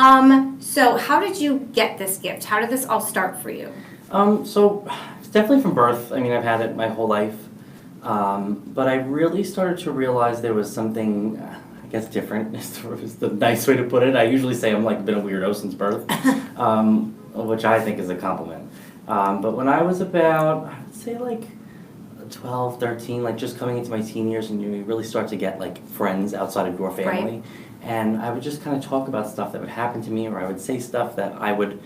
So how did you get this gift? How did this all start for you? So it's definitely from birth. I mean, I've had it my whole life. But I really started to realize there was something, I guess, different is the nice way to put it. I usually say I'm like been a weirdo since birth, which I think is a compliment. But when I was about, I would say like 12, 13, like just coming into my teen years, and you really start to get like friends outside of your family. Right. And I would just kind of talk about stuff that would happen to me, or I would say stuff that I would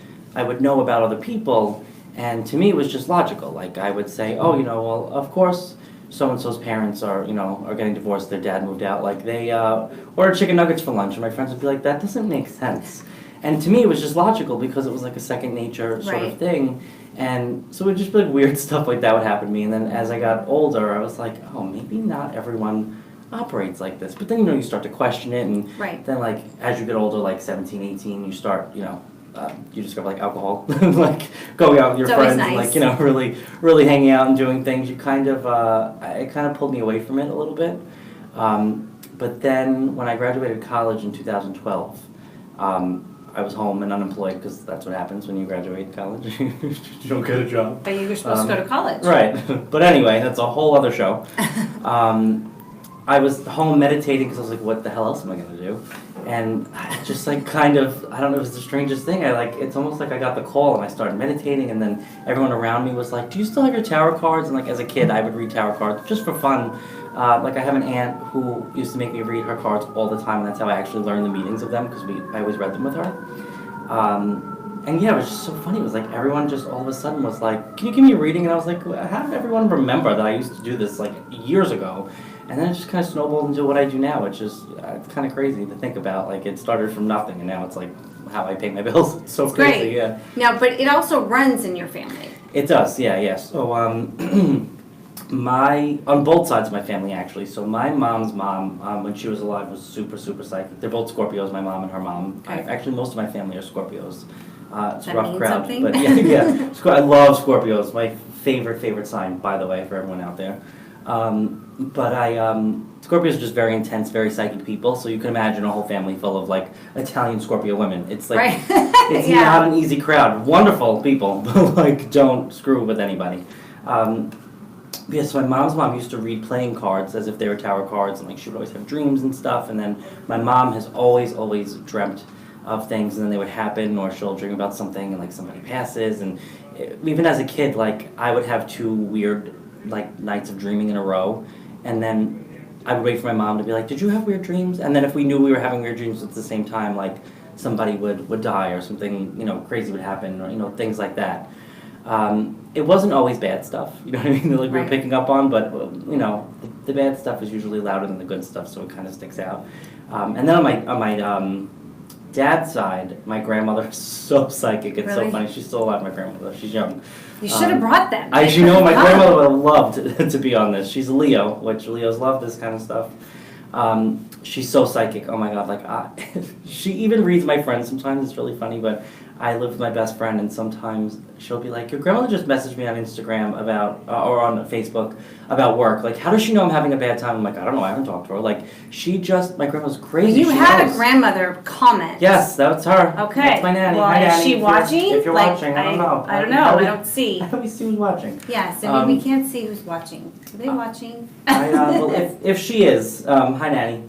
know about other people. And to me, it was just logical. Like I would say, oh, well, of course, so-and-so's parents are getting divorced, their dad moved out, like they ordered chicken nuggets for lunch, and my friends would be like, that doesn't make sense. And to me, it was just logical because it was like a second nature sort Right. of thing. And so it would just be like weird stuff like that would happen to me. And then as I got older, I was like, oh, maybe not everyone operates like this. But then, you start to question it. And Right. then, like, as you get older, like 17, 18, you start, you discover like alcohol, like going out with your It's always friends, nice. and like really hanging out and doing things. You kind of it kind of pulled me away from it a little bit. But then when I graduated college in 2012, I was home and unemployed because that's what happens when you graduate college. You don't get a job. But you were supposed to go to college. Right. But anyway, that's a whole other show. I was home meditating because I was like, what the hell else am I going to do? And I just like kind of, I don't know, it was the strangest thing. It's almost like I got the call and I started meditating, and then everyone around me was like, do you still have your tarot cards? And like as a kid, I would read tarot cards just for fun. Like I have an aunt who used to make me read her cards all the time, and that's how I actually learned the meanings of them because I always read them with her. And yeah, it was just so funny. It was like everyone just all of a sudden was like, can you give me a reading? And I was like, how did everyone remember that I used to do this like years ago? And then it just kind of snowballed into what I do now, which is it's kind of crazy to think about. Like it started from nothing, and now it's like how I pay my bills. It's so crazy, Great. yeah. Now, but it also runs in your family. It does, yeah. So on both sides of my family actually. So my mom's mom, when she was alive, was super psychic. They're both Scorpios, my mom and her mom. Okay. Actually, most of my family are Scorpios. It's That a rough means crowd, something? but yeah. I love Scorpios. My favorite sign, by the way, for everyone out there. But Scorpios are just very intense, very psychic people. So you can imagine a whole family full of like Italian Scorpio women. It's like Right. it's Yeah. not an easy crowd. Wonderful people, but like don't screw with anybody. Yeah, so my mom's mom used to read playing cards as if they were tarot cards, and like she would always have dreams and stuff. And then my mom has always dreamt of things, and then they would happen, or she'll dream about something and like somebody passes. And even as a kid, like I would have two weird like nights of dreaming in a row, and then I would wait for my mom to be like, did you have weird dreams? And then if we knew we were having weird dreams at the same time, like somebody would die or something crazy would happen, or things like that. It wasn't always bad stuff, you know what I mean, like we were Right. picking up on, but the bad stuff is usually louder than the good stuff, so it kind of sticks out. And then on my dad's side, my grandmother is so psychic. It's Really? so funny. She's still alive, my grandmother. She's young. You should have brought them. My grandmother would have loved to be on this. She's a Leo, which Leos love this kind of stuff. She's so psychic. Oh my God! Like she even reads my friends sometimes. It's really funny, but I live with my best friend, and sometimes she'll be like, "Your grandmother just messaged me on Instagram about or on Facebook about work. Like, how does she know I'm having a bad time?" I'm like, "I don't know. I haven't talked to her." Like, my grandma's crazy. You She had knows. a grandmother comment. Yes, that's her. Okay. That's my nanny. Well, Hi, is Nanny. she If you're- watching? If you're Like, watching, I don't know. I don't know. I don't see. I thought we see who's watching. Yes, I mean, we can't see who's watching. Are they watching? Well, if she is, hi Nanny.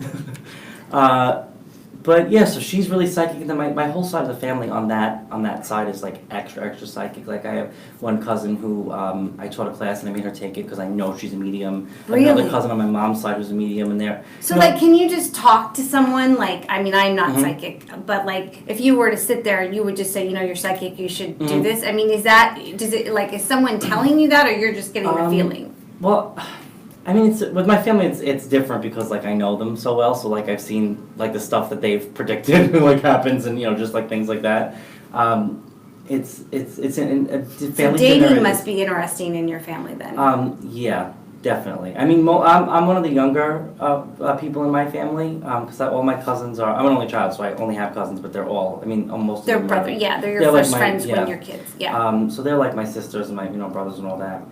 But yeah, so she's really psychic, and then my whole side of the family on that side is like extra psychic. Like I have one cousin who I taught a class and I made her take it because I know she's a medium. Really? Another cousin on my mom's side who's a medium, and they're So, like, can you just talk to someone? Like, I mean, I'm not Mhm. psychic, but like, if you were to sit there and you would just say, you're psychic, you should do Mhm. this. I mean, is someone telling you that, or you're just getting the feeling? Well, I mean, with my family, it's different because like I know them so well. So like I've seen like the stuff that they've predicted like happens, and just like things like that. It's in a So family. dating dinner must be interesting in your family then. Yeah, definitely. I mean, I'm one of the younger people in my family because all my cousins are. I'm an only child, so I only have cousins, but they're all. I mean, almost. They're of them are- brother, yeah, they're your they're like first my- friends yeah. when you're kids, yeah. So they're like my sisters and my brothers and all that.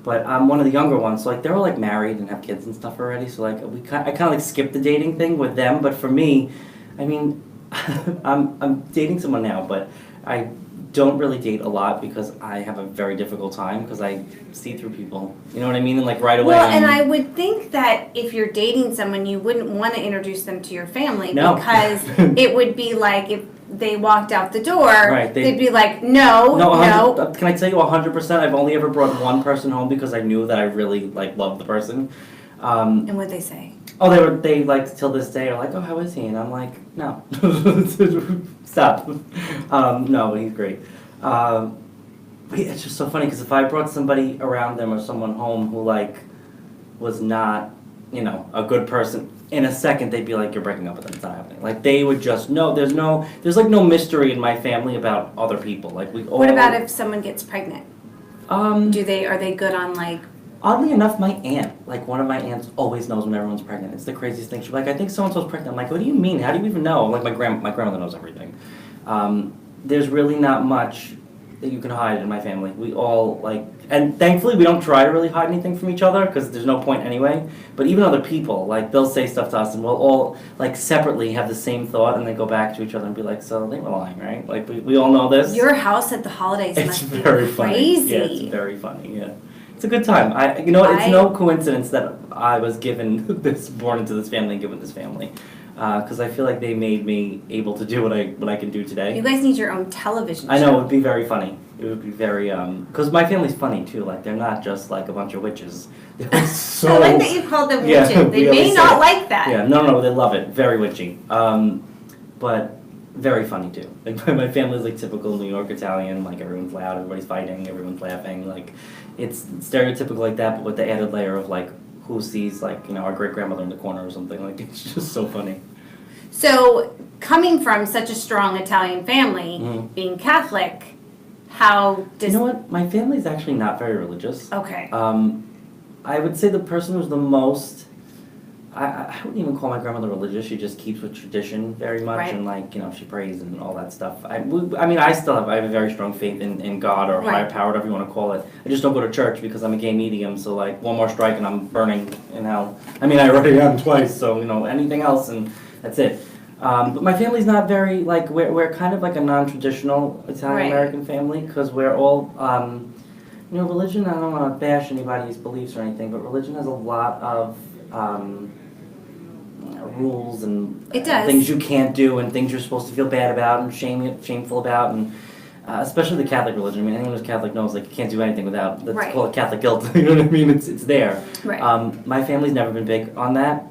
But I'm one of the younger ones, so like they're all like married and have kids and stuff already. So like I kind of like skipped the dating thing with them. But for me, I mean, I'm dating someone now, but I don't really date a lot because I have a very difficult time because I see through people. You know what I mean? And like right away. Well, and I would think that if you're dating someone, you wouldn't want to introduce them to your family No. because it would be like if they walked out the door, Right, they'd be like, no. Can I tell you 100%? I've only ever brought one person home because I knew that I really like loved the person. And what'd they say? Oh, they like till this day are like, oh, how is he? And I'm like, no, stop. No, he's great. But it's just so funny because if I brought somebody around them or someone home who like was not, a good person, in a second they'd be like, you're breaking up with them. It's not happening. Like they would just know. There's like no mystery in my family about other people. Like we all. What about if someone gets pregnant? Are Um, they good on like? Oddly enough, my aunt, like one of my aunts, always knows when everyone's pregnant. It's the craziest thing. She's like, I think so-and-so's pregnant. I'm like, what do you mean? How do you even know? Like my grandmother knows everything. There's really not much that you can hide in my family. We all like, and thankfully we don't try to really hide anything from each other because there's no point anyway. But even other people, like they'll say stuff to us and we'll all like separately have the same thought and then go back to each other and be like, so they were lying, right? Like we all know this. Your house at the holidays It's must be very crazy. funny. Yeah, it's very funny. Yeah. It's a good time. It's no coincidence that I was born into this family and given this family, because I feel like they made me able to do what I can do today. You guys need your own television show. I know, it would be very funny. It would be very, because my family's funny too, like they're not just like a bunch of witches. They're so, I like that you called them Yeah, witches. They really may sick. not like that. Yeah, no, they love it. Very witchy. But very funny too. Like my family's like typical New York Italian, like everyone's loud, everybody's fighting, everyone's laughing, like it's stereotypical like that, but with the added layer of like who sees like, our great grandmother in the corner or something, like it's just so funny. So, coming from such a strong Italian family, being Catholic, how does... You know what? My family's actually not very religious. Okay. I would say the person who's the most... I wouldn't even call my grandmother religious. She just keeps with tradition very much, Right. and like she prays and all that stuff. I have a very strong faith in God or higher Right. power, whatever you want to call it. I just don't go to church because I'm a gay medium. So like one more strike and I'm burning in hell. I mean I already am twice. So anything else and that's it. But my family's not very like we're kind of like a non-traditional Italian American family because we're all religion. I don't want to bash anybody's beliefs or anything, but religion has a lot of rules and It does. things you can't do and things you're supposed to feel bad about and shameful about, and especially the Catholic religion. I mean, anyone who's Catholic knows like you can't do anything without. Let's Right. call it Catholic guilt. You know what I mean? It's there. Right. My family's never been big on that,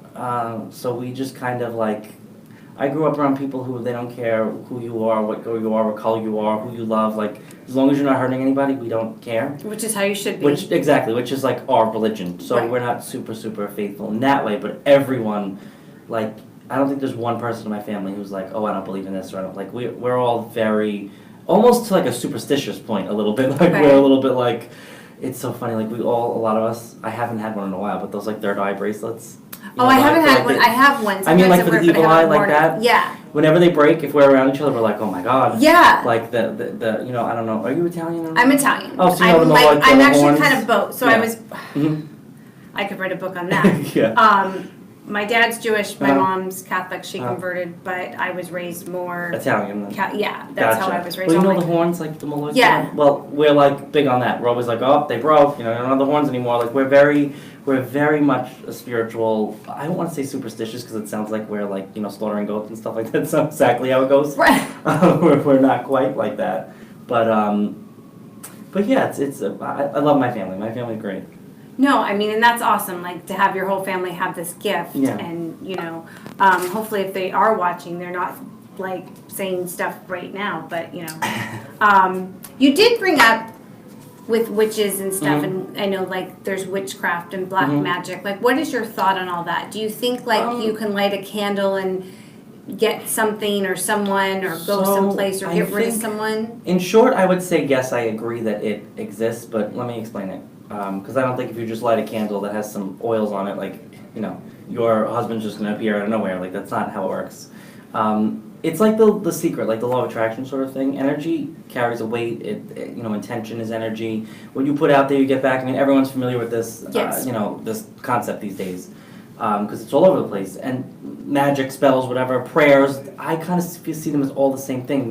so we just kind of like. I grew up around people who they don't care who you are, what color you are, who you love. Like as long as you're not hurting anybody, we don't care. Which is how you should be. Which is like our religion. So Right. we're not super faithful in that way. But everyone, like I don't think there's one person in my family who's like, oh, I don't believe in this or I don't like. We're all very, almost to like a superstitious point a little bit. Like Right. we're a little bit like, it's so funny. Like a lot of us. I haven't had one in a while, but those like third eye bracelets. I haven't had one. I have one. I mean, like for the Sometimes I evil wear it, eye, but I like haven't worn that. it. Yeah. Whenever they break, if we're around each other, we're like, oh my god. Yeah. Like the I don't know. Are you Italian? Or I'm Italian. Oh, so you know I'm the more, like, I'm the actually horns? kind of both. So Yeah. I was. Mhm. I could write a book on that. Yeah. My dad's Jewish. My Uh-huh. mom's Catholic. She Uh-huh. converted, but I was raised more. Italian. Then. Yeah, that's how Gotcha. I was raised. Well, you all know my- the horns, like the Malloy? Yeah. Well, we're like big on that. We're always like, oh, they broke. You don't have the horns anymore. Like we're very much a spiritual. I don't want to say superstitious because it sounds like we're like slaughtering goats and stuff like that. That's not exactly how it goes. Right. We're not quite like that, but yeah, I love my family. My family's great. No, I mean, and that's awesome. Like to have your whole family have this gift, Yeah. and hopefully, if they are watching, they're not like saying stuff right now. But you did bring up with witches and stuff, and I know like there's witchcraft and black magic. Like, what is your thought on all that? Do you think like you can light a candle and get something or someone or go someplace or I get rid of think- someone? In short, I would say yes, I agree that it exists, but let me explain it. Because I don't think if you just light a candle that has some oils on it, like, your husband's just going to appear out of nowhere. Like, that's not how it works. It's like the secret, like the law of attraction sort of thing. Energy carries a weight. Intention is energy. What you put out there, you get back. I mean, everyone's familiar with this, Yes. this concept these days. because it's all over the place. And magic, spells, whatever, prayers, I kind of see them as all the same thing.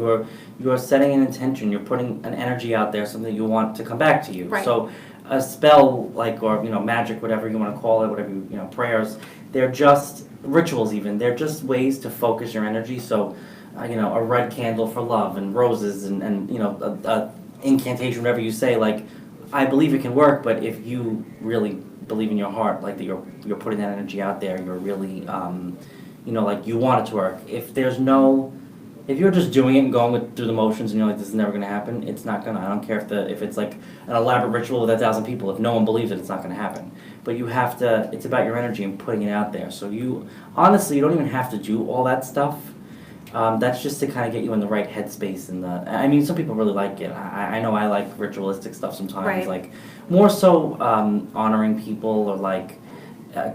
You're setting an intention, you're putting an energy out there, something you want to come back to you. Right. So a spell, like, or, magic, whatever you want to call it, whatever prayers, they're just rituals even. They're just ways to focus your energy. So, a red candle for love and roses and a incantation, whatever you say, like, I believe it can work, but if you really believe in your heart, like, that you're putting that energy out there, you're really, like, you want it to work. If you're just doing it and going through the motions and you're like, this is never going to happen, it's not going to. I don't care if it's like an elaborate ritual with 1,000 people. If no one believes it, it's not going to happen. But you have to, it's about your energy and putting it out there. So honestly, you don't even have to do all that stuff. That's just to kind of get you in the right headspace. Some people really like it. I know I like ritualistic stuff sometimes. Right. Like, more so honoring people or like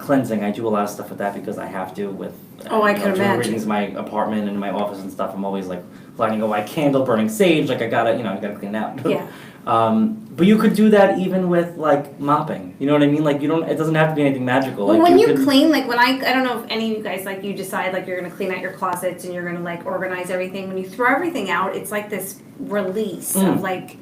cleansing. I do a lot of stuff with that because I have to with I can doing imagine. readings in my apartment and in my office and stuff. I'm always like lighting a white candle, burning sage. Like, I gotta clean that. Yeah. But you could do that even with like mopping. You know what I mean? Like, it doesn't have to be anything magical. Well, like, when you could, clean, like when I don't know if any of you guys, like, you decide like you're gonna clean out your closets and you're gonna like organize everything. When you throw everything out, it's like this release of like,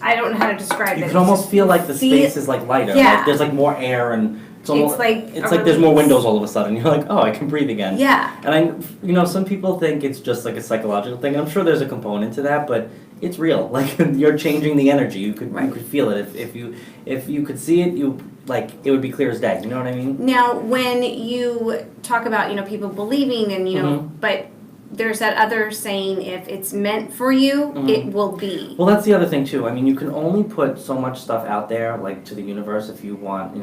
I don't know how to describe it. You can almost feel like the space is like lighter. Yeah. Like, there's like more air and it's almost like it's a like there's more release. windows all of a sudden. You're like, oh, I can breathe again. Yeah. And some people think it's just like a psychological thing. And I'm sure there's a component to that, but it's real. Like, you're changing the energy. You could feel it. If you could see it, it would be clear as day. You know what I mean? Now, when you talk about people believing and but there's that other saying, if it's meant for you, it will be. Well, that's the other thing too. I mean, you can only put so much stuff out there, like, to the universe if you want.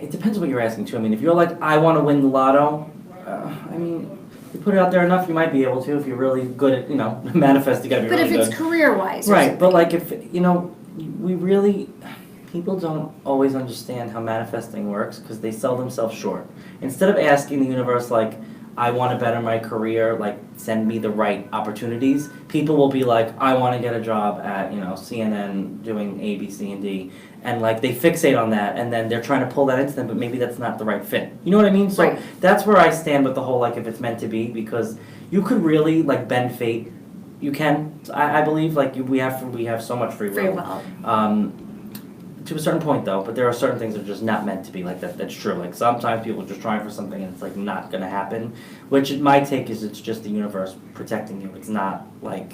It depends what you're asking too. I mean, if you're like, I want to win the lotto, you put it out there enough, you might be able to if you're really good at manifesting. You gotta be But really if good. it's career-wise, Right, but like if, people don't always understand how manifesting works because they sell themselves short. Instead of asking the universe, like, I want to better my career, like, send me the right opportunities, people will be like, I want to get a job at, CNN doing A, B, C, and D. And, like, they fixate on that, and then they're trying to pull that into them, but maybe that's not the right fit. You know what I mean? So Right. That's where I stand with the whole, like, if it's meant to be, because you could really, like, bend fate. You can. I believe, like, we have so much free will. Free will. To a certain point, though, but there are certain things that are just not meant to be like that. That's true. Like, sometimes people are just trying for something and it's like not going to happen, which my take is it's just the universe protecting you. It's not like,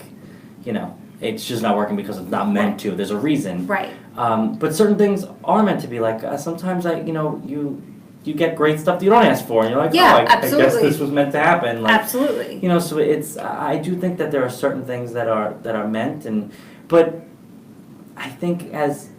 it's just not working because it's not meant to. There's a reason. Right. But certain things are meant to be. Like, sometimes you get great stuff that you don't ask for, and you're like, I guess this was meant to happen. Like, absolutely. So it's. I do think that there are certain things that are meant, but I think as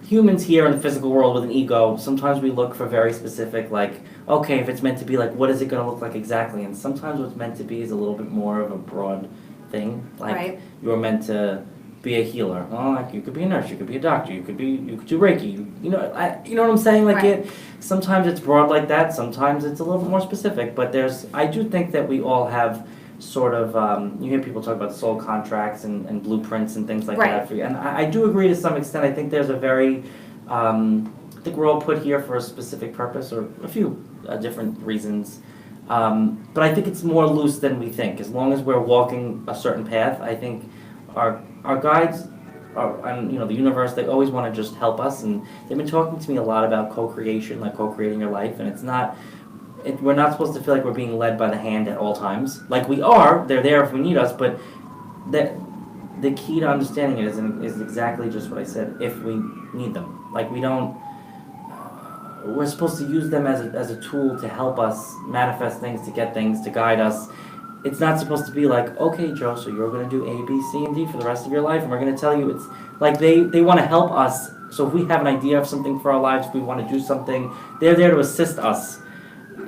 humans here in the physical world with an ego, sometimes we look for very specific, like, okay, if it's meant to be, like, what is it going to look like exactly? And sometimes what's meant to be is a little bit more of a broad thing. Like, you're meant to be a healer. Well, like, you could be a nurse, you could be a doctor, you could do Reiki. You know what I'm saying? Like, sometimes it's broad like that, sometimes it's a little bit more specific, but I do think that we all have sort of, you hear people talk about soul contracts and blueprints and things like that. And I do agree to some extent. I think there's a very, I think we're all put here for a specific purpose or a few different reasons. But I think it's more loose than we think. As long as we're walking a certain path, I think our guides, and the universe, they always want to just help us. And they've been talking to me a lot about co-creation, like co-creating your life. And it's not... we're not supposed to feel like we're being led by the hand at all times. Like, we are, they're there if we need us, but the key to understanding it is exactly just what I said, if we need them. Like, we don't, we're supposed to use them as a tool to help us manifest things, to get things, to guide us. It's not supposed to be like, okay, Joe, so you're going to do A, B, C, and D for the rest of your life, and we're going to tell you. It's like they want to help us. So if we have an idea of something for our lives, if we want to do something, they're there to assist us.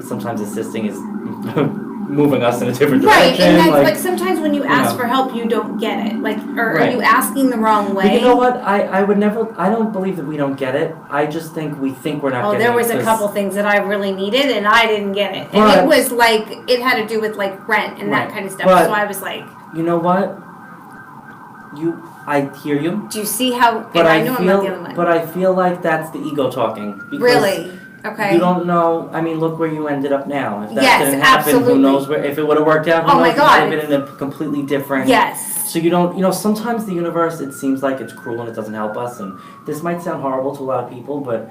Sometimes assisting is moving us in a different direction. Right, and that's like sometimes when you ask for help, you don't get it. Like, or are you asking the wrong way? But you know what? I would never. I don't believe that we don't get it. I just think we think we're not getting it. Oh, there was a couple things that I really needed, and I didn't get it. But, and it was like, it had to do with like rent and that kind of stuff. But, so I was like, you know what? I hear you. Do you see how? But I know I'm not the only one. But I feel like that's the ego talking. Really? Okay. You don't know. I mean, look where you ended up now. If that Yes, didn't happen, absolutely. who knows where? If it would have worked out, who Oh my knows? God. You might have been in a completely different. Yes. So you don't. You know, sometimes the universe, it seems like it's cruel and it doesn't help us. And this might sound horrible to a lot of people, but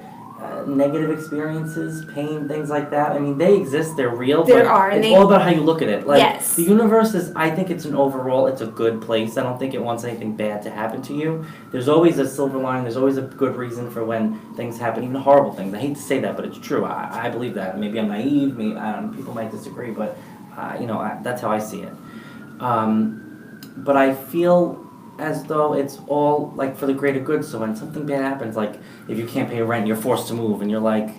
negative experiences, pain, things like that. I mean, they exist. They're real. There but are, and it's all about how you look at it. Like Yes. the universe is. I think it's an overall. It's a good place. I don't think it wants anything bad to happen to you. There's always a silver lining. There's always a good reason for when things happen, even horrible things. I hate to say that, but it's true. I believe that. Maybe I'm naive. Maybe people might disagree, but that's how I see it. But I feel as though it's all like for the greater good. So when something bad happens, like if you can't pay rent, you're forced to move, and you're like,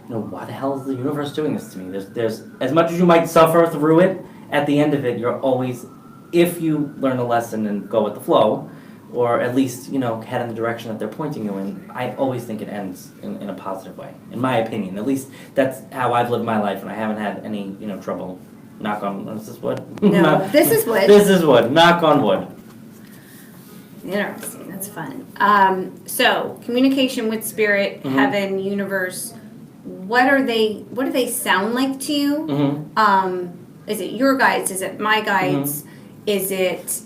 why the hell is the universe doing this to me? There's as much as you might suffer through it, at the end of it, you're always, if you learn a lesson and go with the flow, or at least head in the direction that they're pointing you in. I always think it ends in a positive way, in my opinion. At least that's how I've lived my life, and I haven't had any trouble. Knock on. Is this wood? No, this is wood. This is wood. Knock on wood. Interesting. That's fun. So communication with spirit, heaven, universe. What do they sound like to you? Mm-hmm. Is it your guides? Is it my guides? Is it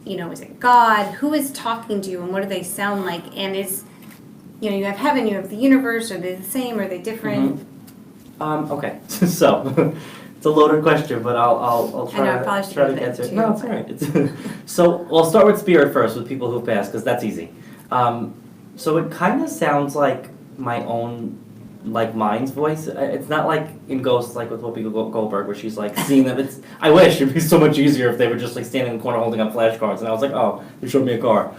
is it God? Who is talking to you, and what do they sound like? And you have heaven, you have the universe. Are they the same? Are they different? Okay. So it's a loaded question, but I'll try. I know, I probably should try to have get to it. too, No, it's all right. So we'll start with spirit first, with people who've passed, because that's easy. So it kind of sounds like my own, like mind's voice. It's not like in Ghosts, like with Whoopi Goldberg, where she's like seeing them. I wish it'd be so much easier if they were just like standing in the corner holding up flashcards, and I was like, oh, they showed me a car.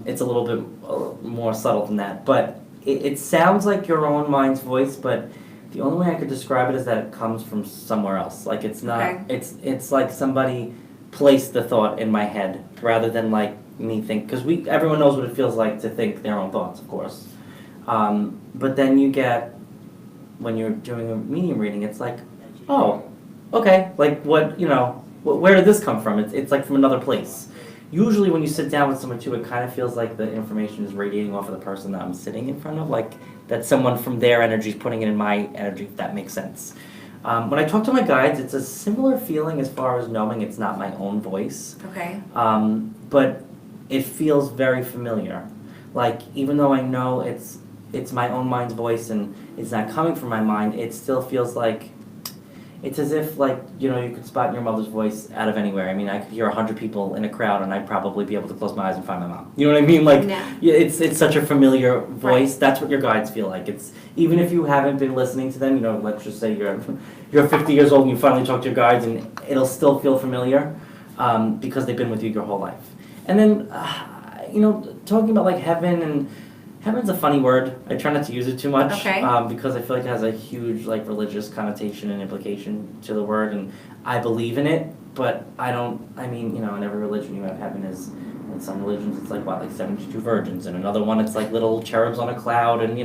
It's a little bit more subtle than that, but it sounds like your own mind's voice, but the only way I could describe it is that it comes from somewhere else. Like it's not. Okay. It's like somebody placed the thought in my head rather than like me think. Because everyone knows what it feels like to think their own thoughts, of course. But then you get, when you're doing a medium reading, it's like, oh, okay, like what where did this come from? It's like from another place. Usually when you sit down with someone too, it kind of feels like the information is radiating off of the person that I'm sitting in front of, like that someone from their energy is putting it in my energy, if that makes sense. When I talk to my guides, it's a similar feeling as far as knowing it's not my own voice. Okay. But it feels very familiar. Like, even though I know it's my own mind's voice and it's not coming from my mind, it still feels like it's as if, like, you could spot your mother's voice out of anywhere. I mean, I could hear 100 people in a crowd and I'd probably be able to close my eyes and find my mom. You know what I mean? Like, yeah, it's such a familiar voice. Right. That's what your guides feel like. It's even if you haven't been listening to them, let's just say you're 50 years old and you finally talk to your guides, and it'll still feel familiar because they've been with you your whole life. And then, talking about like heaven, and heaven's a funny word. I try not to use it too much, Okay. Because I feel like it has a huge like religious connotation and implication to the word, and I believe in it, but I don't. I mean, in every religion you have heaven is. In some religions it's like 72 virgins, and another one it's like little cherubs on a cloud, and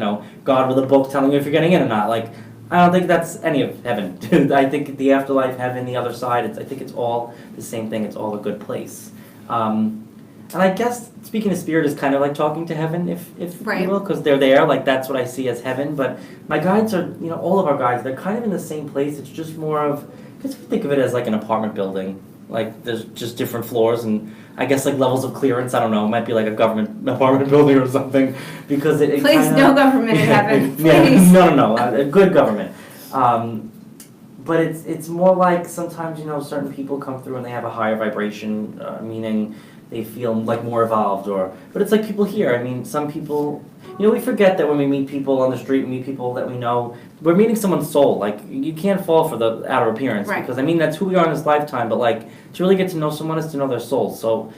God with a book telling you if you're getting in or not. Like, I don't think that's any of heaven. I think the afterlife, heaven, the other side, I think it's all the same thing. It's all a good place. And I guess speaking of spirit is kind of like talking to heaven, if Right. you will, because they're there. Like, that's what I see as heaven. But my guides are, all of our guides, they're kind of in the same place. It's just more of, I guess we think of it as like an apartment building. Like, there's just different floors and I guess like levels of clearance. I don't know. It might be like a government apartment building or something, because it Please, kinda, no government in heaven. Yeah, Please. no, a good government. But it's more like sometimes certain people come through and they have a higher vibration, meaning they feel like more evolved, but it's like people here. I mean, some people, we forget that when we meet people on the street, we meet people that we know, we're meeting someone's soul. Like, you can't fall for the outer appearance, Right. because I mean that's who we are in this lifetime. But like, to really get to know someone is to know their soul. So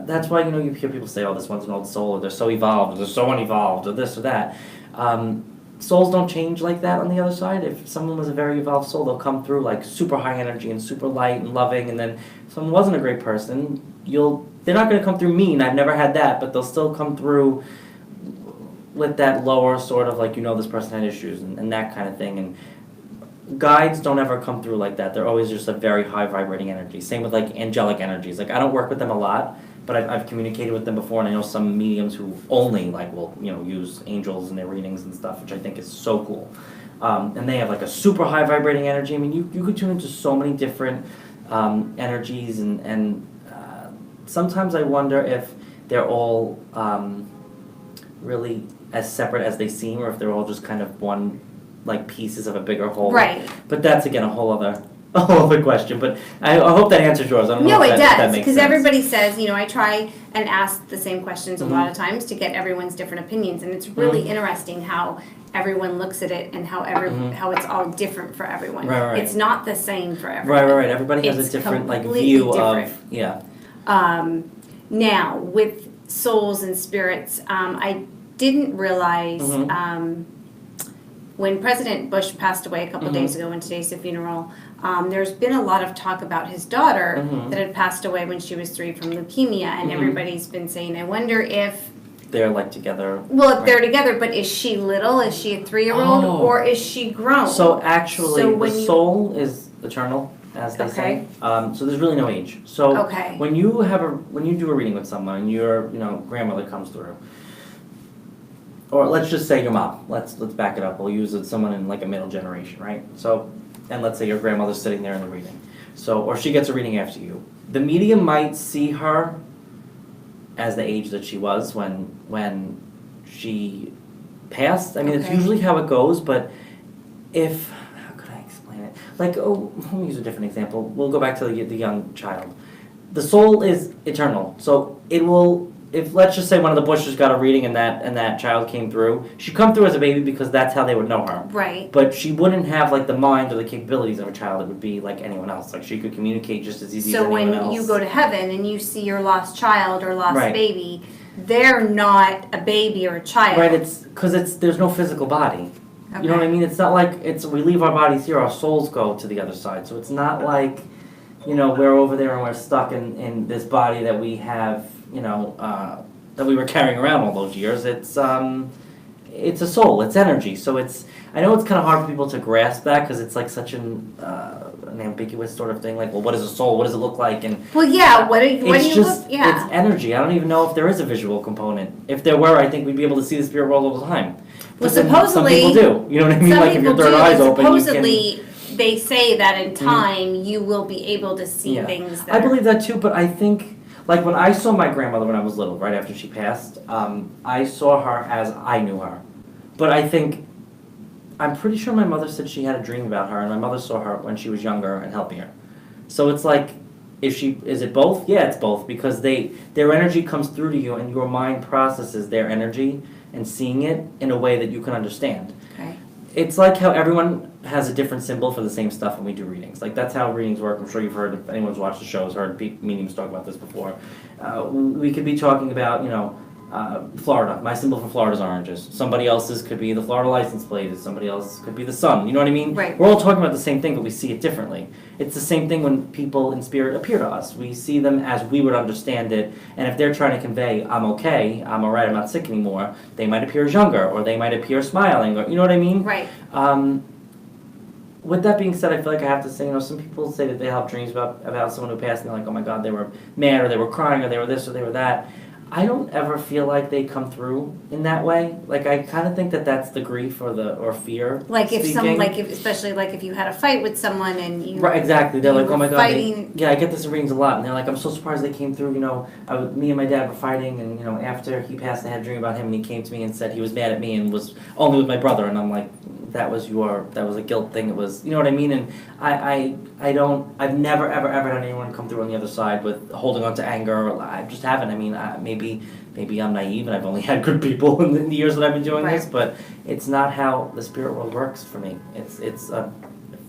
that's why you hear people say, "Oh, this one's an old soul," or "They're so evolved," or "They're so unevolved," or this or that. Souls don't change like that on the other side. If someone was a very evolved soul, they'll come through like super high energy and super light and loving, and then if someone wasn't a great person, they're not going to come through mean. I've never had that, but they'll still come through with that lower sort of like, this person had issues and that kind of thing. And guides don't ever come through like that. They're always just a very high vibrating energy. Same with like angelic energies. Like I don't work with them a lot, but I've communicated with them before, and I know some mediums who only like will use angels in their readings and stuff, which I think is so cool. And they have like a super high vibrating energy. I mean, you could tune into so many different energies, and sometimes I wonder if they're all really as separate as they seem, or if they're all just kind of one, like pieces of a bigger whole. Right. But that's again a whole other question. But I hope that answers yours. I don't know No, if it that does, makes because sense. everybody says, I try and ask the same questions a Mm-hmm. lot of times to get everyone's different opinions, and it's really interesting how everyone looks at it and how how it's all different for everyone. Right. It's not the same for everyone. Right. Everybody has It's a different like completely view different. of yeah. Now, with souls and spirits, I didn't realize when President Bush passed away a couple days ago, and today's the funeral, there's been a lot of talk about his daughter that had passed away when she was 3 from leukemia, and everybody's been saying, I wonder if They're like together. Well, if they're together, but is she little? Is she a 3-year-old, or is she grown? So actually, So the when you- soul is eternal, as they say. So there's really no age. So Okay. when you do a reading with someone, and your grandmother comes through, or let's just say your mom. Let's back it up. We'll use someone in like a middle generation, right? So, and let's say your grandmother's sitting there in the reading. So, or she gets a reading after you. The medium might see her as the age that she was when she passed. I mean, it's Okay. usually how it goes, but how could I explain it? Like, let me use a different example. We'll go back to the young child. The soul is eternal, so it will. If let's just say one of the Bushes got a reading and that child came through, she'd come through as a baby because that's how they would know her. Right. But she wouldn't have like the mind or the capabilities of a child. It would be like anyone else. Like she could communicate just as easy as So anyone when else. you go to heaven and you see your lost child or lost Right. baby, they're not a baby or a child. Right, because there's no physical body. You know what I mean? It's not like we leave our bodies here, our souls go to the other side. So it's not like, we're over there and we're stuck in this body that we have, that we were carrying around all those years. It's a soul, it's energy. So I know it's kind of hard for people to grasp that because it's like such an ambiguous sort of thing. Like, well, what is a soul? What does it look like? And Well, yeah. What do you it's look? Yeah. It's energy. I don't even know if there is a visual component. If there were, I think we'd be able to see the spirit world all the time. Well, But then supposedly, some people do. You know what I mean? Some Like if people your third do, eye's but open, you can. supposedly they say that in time you will be able to see Yeah. things. That I believe that too, but I think, like when I saw my grandmother when I was little, right after she passed, I saw her as I knew her. But I'm pretty sure my mother said she had a dream about her, and my mother saw her when she was younger and helping her. So it's like, is it both? Yeah, it's both, because their energy comes through to you, and your mind processes their energy and seeing it in a way that you can understand. Okay. It's like how everyone has a different symbol for the same stuff when we do readings. Like that's how readings work. I'm sure you've heard, if anyone's watched the shows, heard mediums talk about this before. We could be talking about, Florida. My symbol for Florida is oranges. Somebody else's could be the Florida license plate. Somebody else could be the sun. You know what I mean? Right. We're all talking about the same thing, but we see it differently. It's the same thing when people in spirit appear to us. We see them as we would understand it, and if they're trying to convey, I'm okay, I'm alright, I'm not sick anymore, they might appear as younger, or they might appear smiling, or you know what I mean? Right. With that being said, I feel like I have to say, some people say that they have dreams about someone who passed, and they're like, oh my god, they were mad, or they were crying, or they were this, or they were that. I don't ever feel like they come through in that way. Like I kind of think that that's the grief or fear. Like if speaking. especially like if you had a fight with someone and you. Right, exactly. They're you like, oh my were god. fighting. Yeah, I get this in readings a lot, and they're like, I'm so surprised they came through. Me and my dad were fighting, and after he passed, I had a dream about him, and he came to me and said he was mad at me and was only with my brother, and I'm like, that was a guilt thing. It was, you know what I mean? And I've never ever had anyone come through on the other side with holding on to anger. I just haven't. I mean, maybe I'm naive and I've only had good people in the years that I've been doing this, but it's not how the spirit world works for me. It's a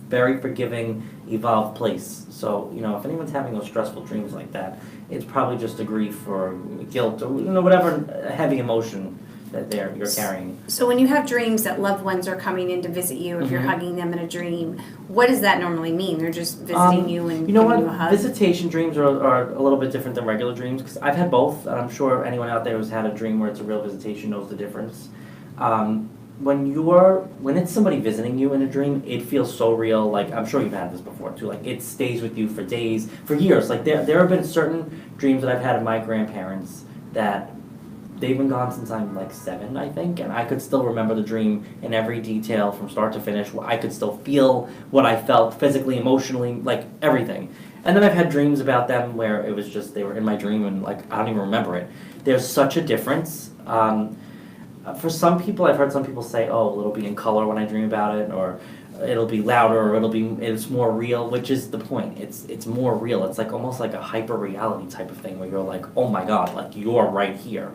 very forgiving, evolved place. So, if anyone's having those stressful dreams like that, it's probably just a grief or guilt or whatever heavy emotion that you're carrying. So when you have dreams that loved ones are coming in to visit you, if you're hugging them in a dream, what does that normally mean? They're just visiting you and giving you a hug? Visitation dreams are a little bit different than regular dreams, because I've had both, and I'm sure anyone out there who's had a dream where it's a real visitation knows the difference. when it's somebody visiting you in a dream, it feels so real. Like, I'm sure you've had this before too. Like, it stays with you for days, for years. Like, there have been certain dreams that I've had of my grandparents that they've been gone since I'm like 7, I think, and I could still remember the dream in every detail from start to finish. I could still feel what I felt physically, emotionally, like everything. And then I've had dreams about them where it was just they were in my dream and like I don't even remember it. There's such a difference. For some people, I've heard some people say, "Oh, it'll be in color when I dream about it," or it'll be louder, or it's more real, which is the point. It's more real. It's like almost like a hyper reality type of thing where you're like, "Oh my God, like you're right here."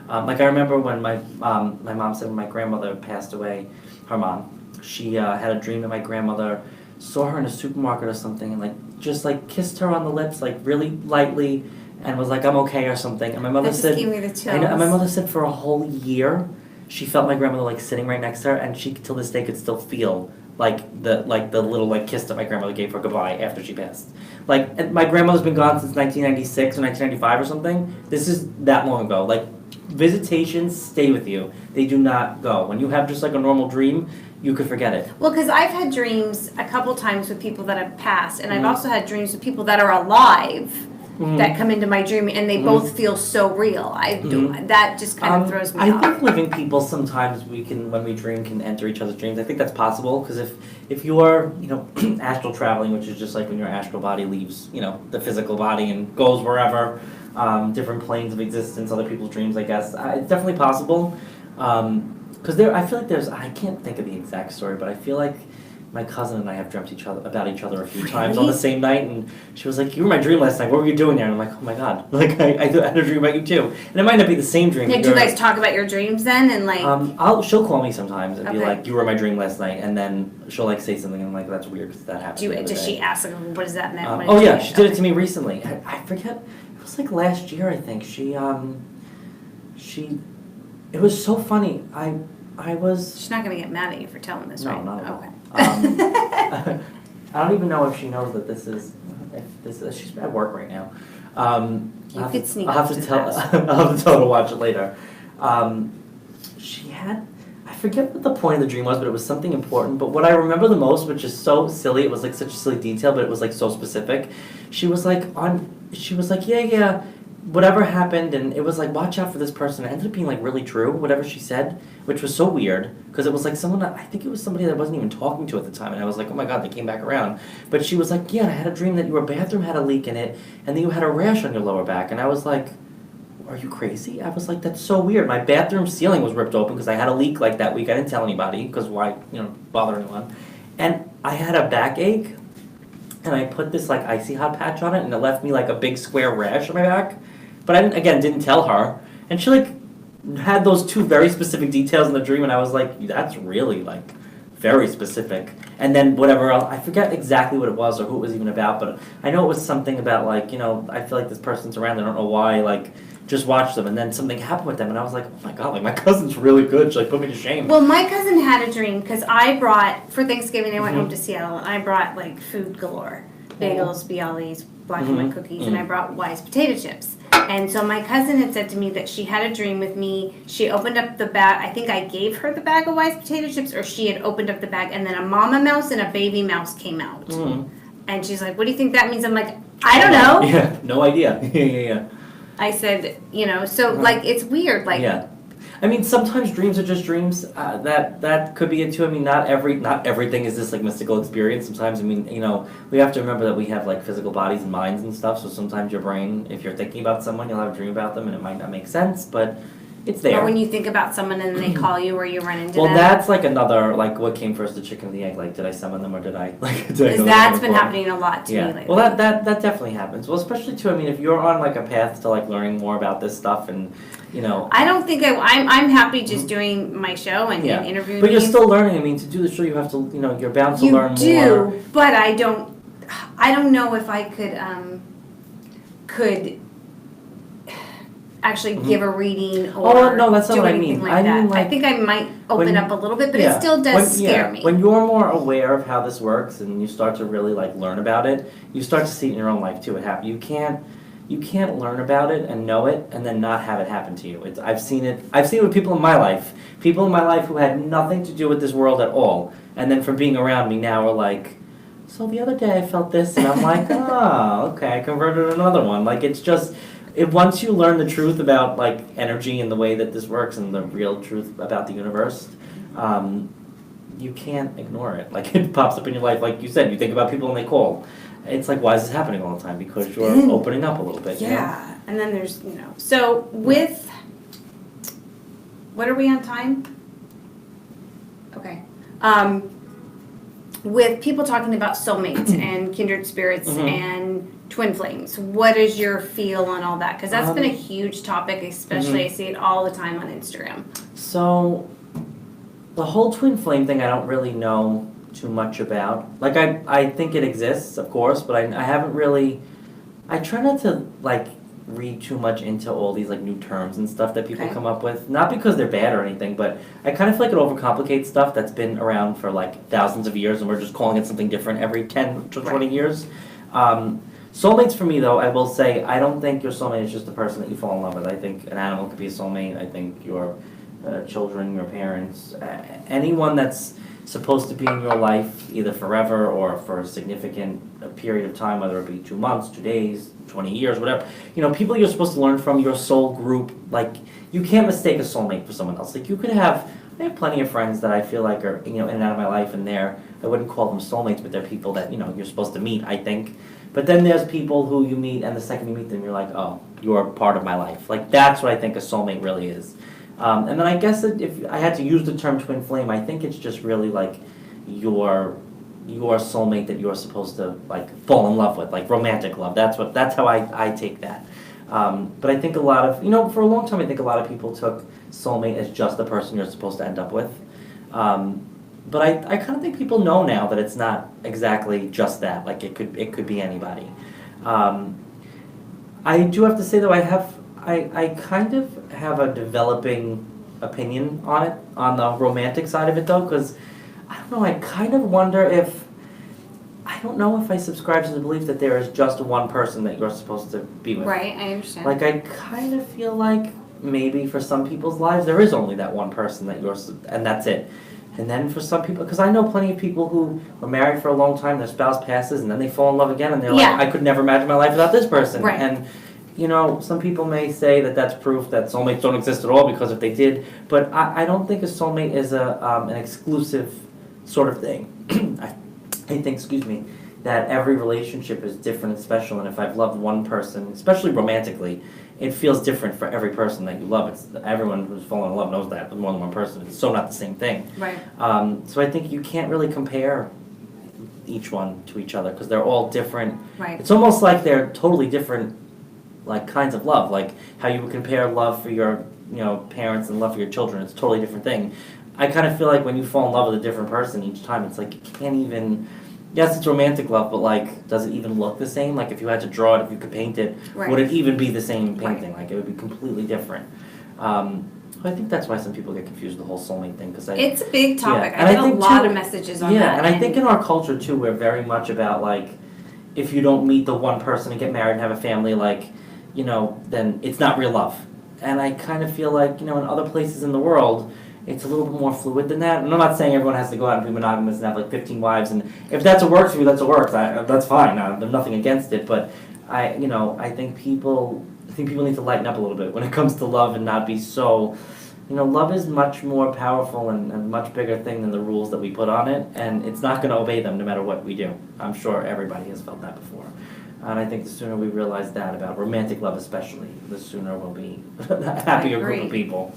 Like I remember when my mom said when my grandmother passed away, her mom, she had a dream that my grandmother saw her in a supermarket or something and like just like kissed her on the lips like really lightly and was like, "I'm okay" or something. And my mother said, gave me the chills. and my mother said for a whole year she felt my grandmother like sitting right next to her, and she till this day could still feel like the little like kiss that my grandmother gave her goodbye after she passed. Like, and my grandmother's been gone since 1996 or 1995 or something. This is that long ago. Like, visitations stay with you. They do not go. When you have just like a normal dream, you could forget it. Well, because I've had dreams a couple times with people that have passed, and I've also had dreams with people that are alive that come into my dream, and they both feel so real. That just kind of throws me off. I think living people sometimes when we dream, can enter each other's dreams. I think that's possible because if you're astral traveling, which is just like when your astral body leaves the physical body and goes wherever, different planes of existence, other people's dreams. I guess it's definitely possible. Because I feel like I can't think of the exact story, but I feel like my cousin and I have dreamt about each other a few times on the same night, and she was like, "You were my dream last night. What were you doing there?" And I'm like, "Oh my God!" Like I had a dream about you too, and it might not be the same dream. Yeah, do you guys talk about your dreams then, and like? She'll call me sometimes and be like, "You were my dream last night," and then she'll like say something, and I'm like, "That's weird because that happened." Does she ask like, what does that mean? Oh yeah, she did it to me recently. I forget. It was like last year, I think. It was so funny. I was. She's not gonna get mad at you for telling this, right? No, not at all. Okay. I don't even know if she knows that this is. She's at work right now. You could sneak. I'll have to tell. I'll have to tell her to watch it later. She had. I forget what the point of the dream was, but it was something important. But what I remember the most, which is so silly, it was like such a silly detail, but it was like so specific. She was like, yeah, whatever happened, and it was like, watch out for this person. It ended up being like really true, whatever she said, which was so weird, because it was like I think it was somebody that I wasn't even talking to at the time, and I was like, oh my God, they came back around. But she was like, yeah, I had a dream that your bathroom had a leak in it, and then you had a rash on your lower back, and I was like, are you crazy? I was like, that's so weird. My bathroom ceiling was ripped open because I had a leak like that week. I didn't tell anybody, because why, bother anyone? And I had a backache, and I put this like icy hot patch on it, and it left me like a big square rash on my back. But I didn't tell her, and she like had those two very specific details in the dream, and I was like, that's really like very specific. And then whatever else, I forget exactly what it was or who it was even about, but I know it was something about like, I feel like this person's around, I don't know why, like just watch them, and then something happened with them, and I was like, oh my God, like my cousin's really good, she like put me to shame. Well, my cousin had a dream, because I brought, for Thanksgiving, I went home to Seattle, and I brought like food galore. Bagels, bialys, black and white cookies, and I brought Wise potato chips. And so my cousin had said to me that she had a dream with me. She opened up the bag. I think I gave her the bag of Wise potato chips, or she had opened up the bag, and then a mama mouse and a baby mouse came out. And she's like, what do you think that means? I'm like, I don't know. Yeah, no idea. Yeah. I said, so like it's weird. Like, yeah. I mean, sometimes dreams are just dreams. That could be it too. I mean, not everything is this like mystical experience. Sometimes, I mean, we have to remember that we have like physical bodies and minds and stuff. So sometimes your brain, if you're thinking about someone, you'll have a dream about them, and it might not make sense, but it's there. Or when you think about someone and they call you, or you run into them. Well, that's like another like what came first, the chicken or the egg? Like, did I summon them or did I like? Because that's been happening a lot to me lately. Well, that definitely happens. Well, especially too. I mean, if you're on like a path to like learning more about this stuff and. I don't think I'm happy just doing my show and interviewing. But you're still learning. I mean, to do the show, you have to, you're bound to learn more. You do, but I don't know if I could actually give a reading or no, that's not do what anything I mean. like that. Like, I think I might open up a little bit, but it still does scare me. When you're more aware of how this works and you start to really like learn about it, you start to see it in your own life too. You you can't learn about it and know it and then not have it happen to you. I've seen it with people in my life. People in my life who had nothing to do with this world at all. And then from being around me now are like, so the other day I felt this, and I'm like, oh, okay, I converted another one. Like, it's just, once you learn the truth about, like, energy and the way that this works and the real truth about the universe, you can't ignore it. Like, it pops up in your life. Like you said, you think about people and they call. It's like, why is this happening all the time? Because you're opening up a little bit. Yeah, you know? And then there's, so with, what are we on time? Okay. With people talking about soulmates and kindred spirits and twin flames, what is your feel on all that? Because that's been a huge topic, especially I see it all the time on Instagram. So, the whole twin flame thing I don't really know too much about. Like, I think it exists, of course, but I haven't really, I try not to, like, read too much into all these, like, new terms and stuff that people come up with. Not because they're bad or anything, but I kind of feel like it overcomplicates stuff that's been around for, like, thousands of years, and we're just calling it something different every 10 to 20 years. Soulmates for me, though, I will say, I don't think your soulmate is just the person that you fall in love with. I think an animal could be a soulmate. I think your children, your parents, anyone that's supposed to be in your life either forever or for a significant period of time, whether it be 2 months, 2 days, 20 years, whatever. People you're supposed to learn from, your soul group. Like, you can't mistake a soulmate for someone else. Like, I have plenty of friends that I feel like are, in and out of my life, and I wouldn't call them soulmates, but they're people that, you're supposed to meet, I think. But then there's people who you meet, and the second you meet them, you're like, oh, you're part of my life. Like, that's what I think a soulmate really is. And then I guess that if I had to use the term twin flame, I think it's just really like your soulmate that you're supposed to, like, fall in love with, like romantic love. That's how I take that. But I think a lot of, for a long time, I think a lot of people took soulmate as just the person you're supposed to end up with. But I kind of think people know now that it's not exactly just that. Like, it could be anybody. I do have to say, though, I kind of have a developing opinion on it, on the romantic side of it, though, because, I don't know, I kind of wonder I don't know if I subscribe to the belief that there is just one person that you're supposed to be with. Right, I understand. Like, I kind of feel like maybe for some people's lives there is only that one person and that's it. And then for some people, because I know plenty of people who were married for a long time, their spouse passes, and then they fall in love again, and they're like, I could never imagine my life without this person. Right. And some people may say that that's proof that soulmates don't exist at all, because if they did, but I don't think a soulmate is an exclusive sort of thing. I think, that every relationship is different and special, and if I've loved one person, especially romantically, it feels different for every person that you love. Everyone who's fallen in love knows that with more than one person. It's so not the same thing. Right. So I think you can't really compare each one to each other because they're all different. Right. It's almost like they're totally different, like, kinds of love. Like how you would compare love for your parents and love for your children. It's a totally different thing. I kind of feel like when you fall in love with a different person each time, it's like you can't even. Yes, it's romantic love, but, like, does it even look the same? Like, if you had to draw it, if you could paint it, would it even be the same painting? Like, it would be completely different. I think that's why some people get confused with the whole soulmate thing. It's a big topic. I get a lot of messages on that. Yeah, and I think in our culture, too, we're very much about, like, if you don't meet the one person and get married and have a family, like, then it's not real love. And I kind of feel like, in other places in the world, it's a little bit more fluid than that. And I'm not saying everyone has to go out and be monogamous and have, like, 15 wives. And if that's what works for you, that's what works. That's fine. There's nothing against it. But I think people need to lighten up a little bit when it comes to love and not be so. Love is much more powerful and a much bigger thing than the rules that we put on it. And it's not going to obey them no matter what we do. I'm sure everybody has felt that before. And I think the sooner we realize that about romantic love especially, the sooner we'll be a happier group of people.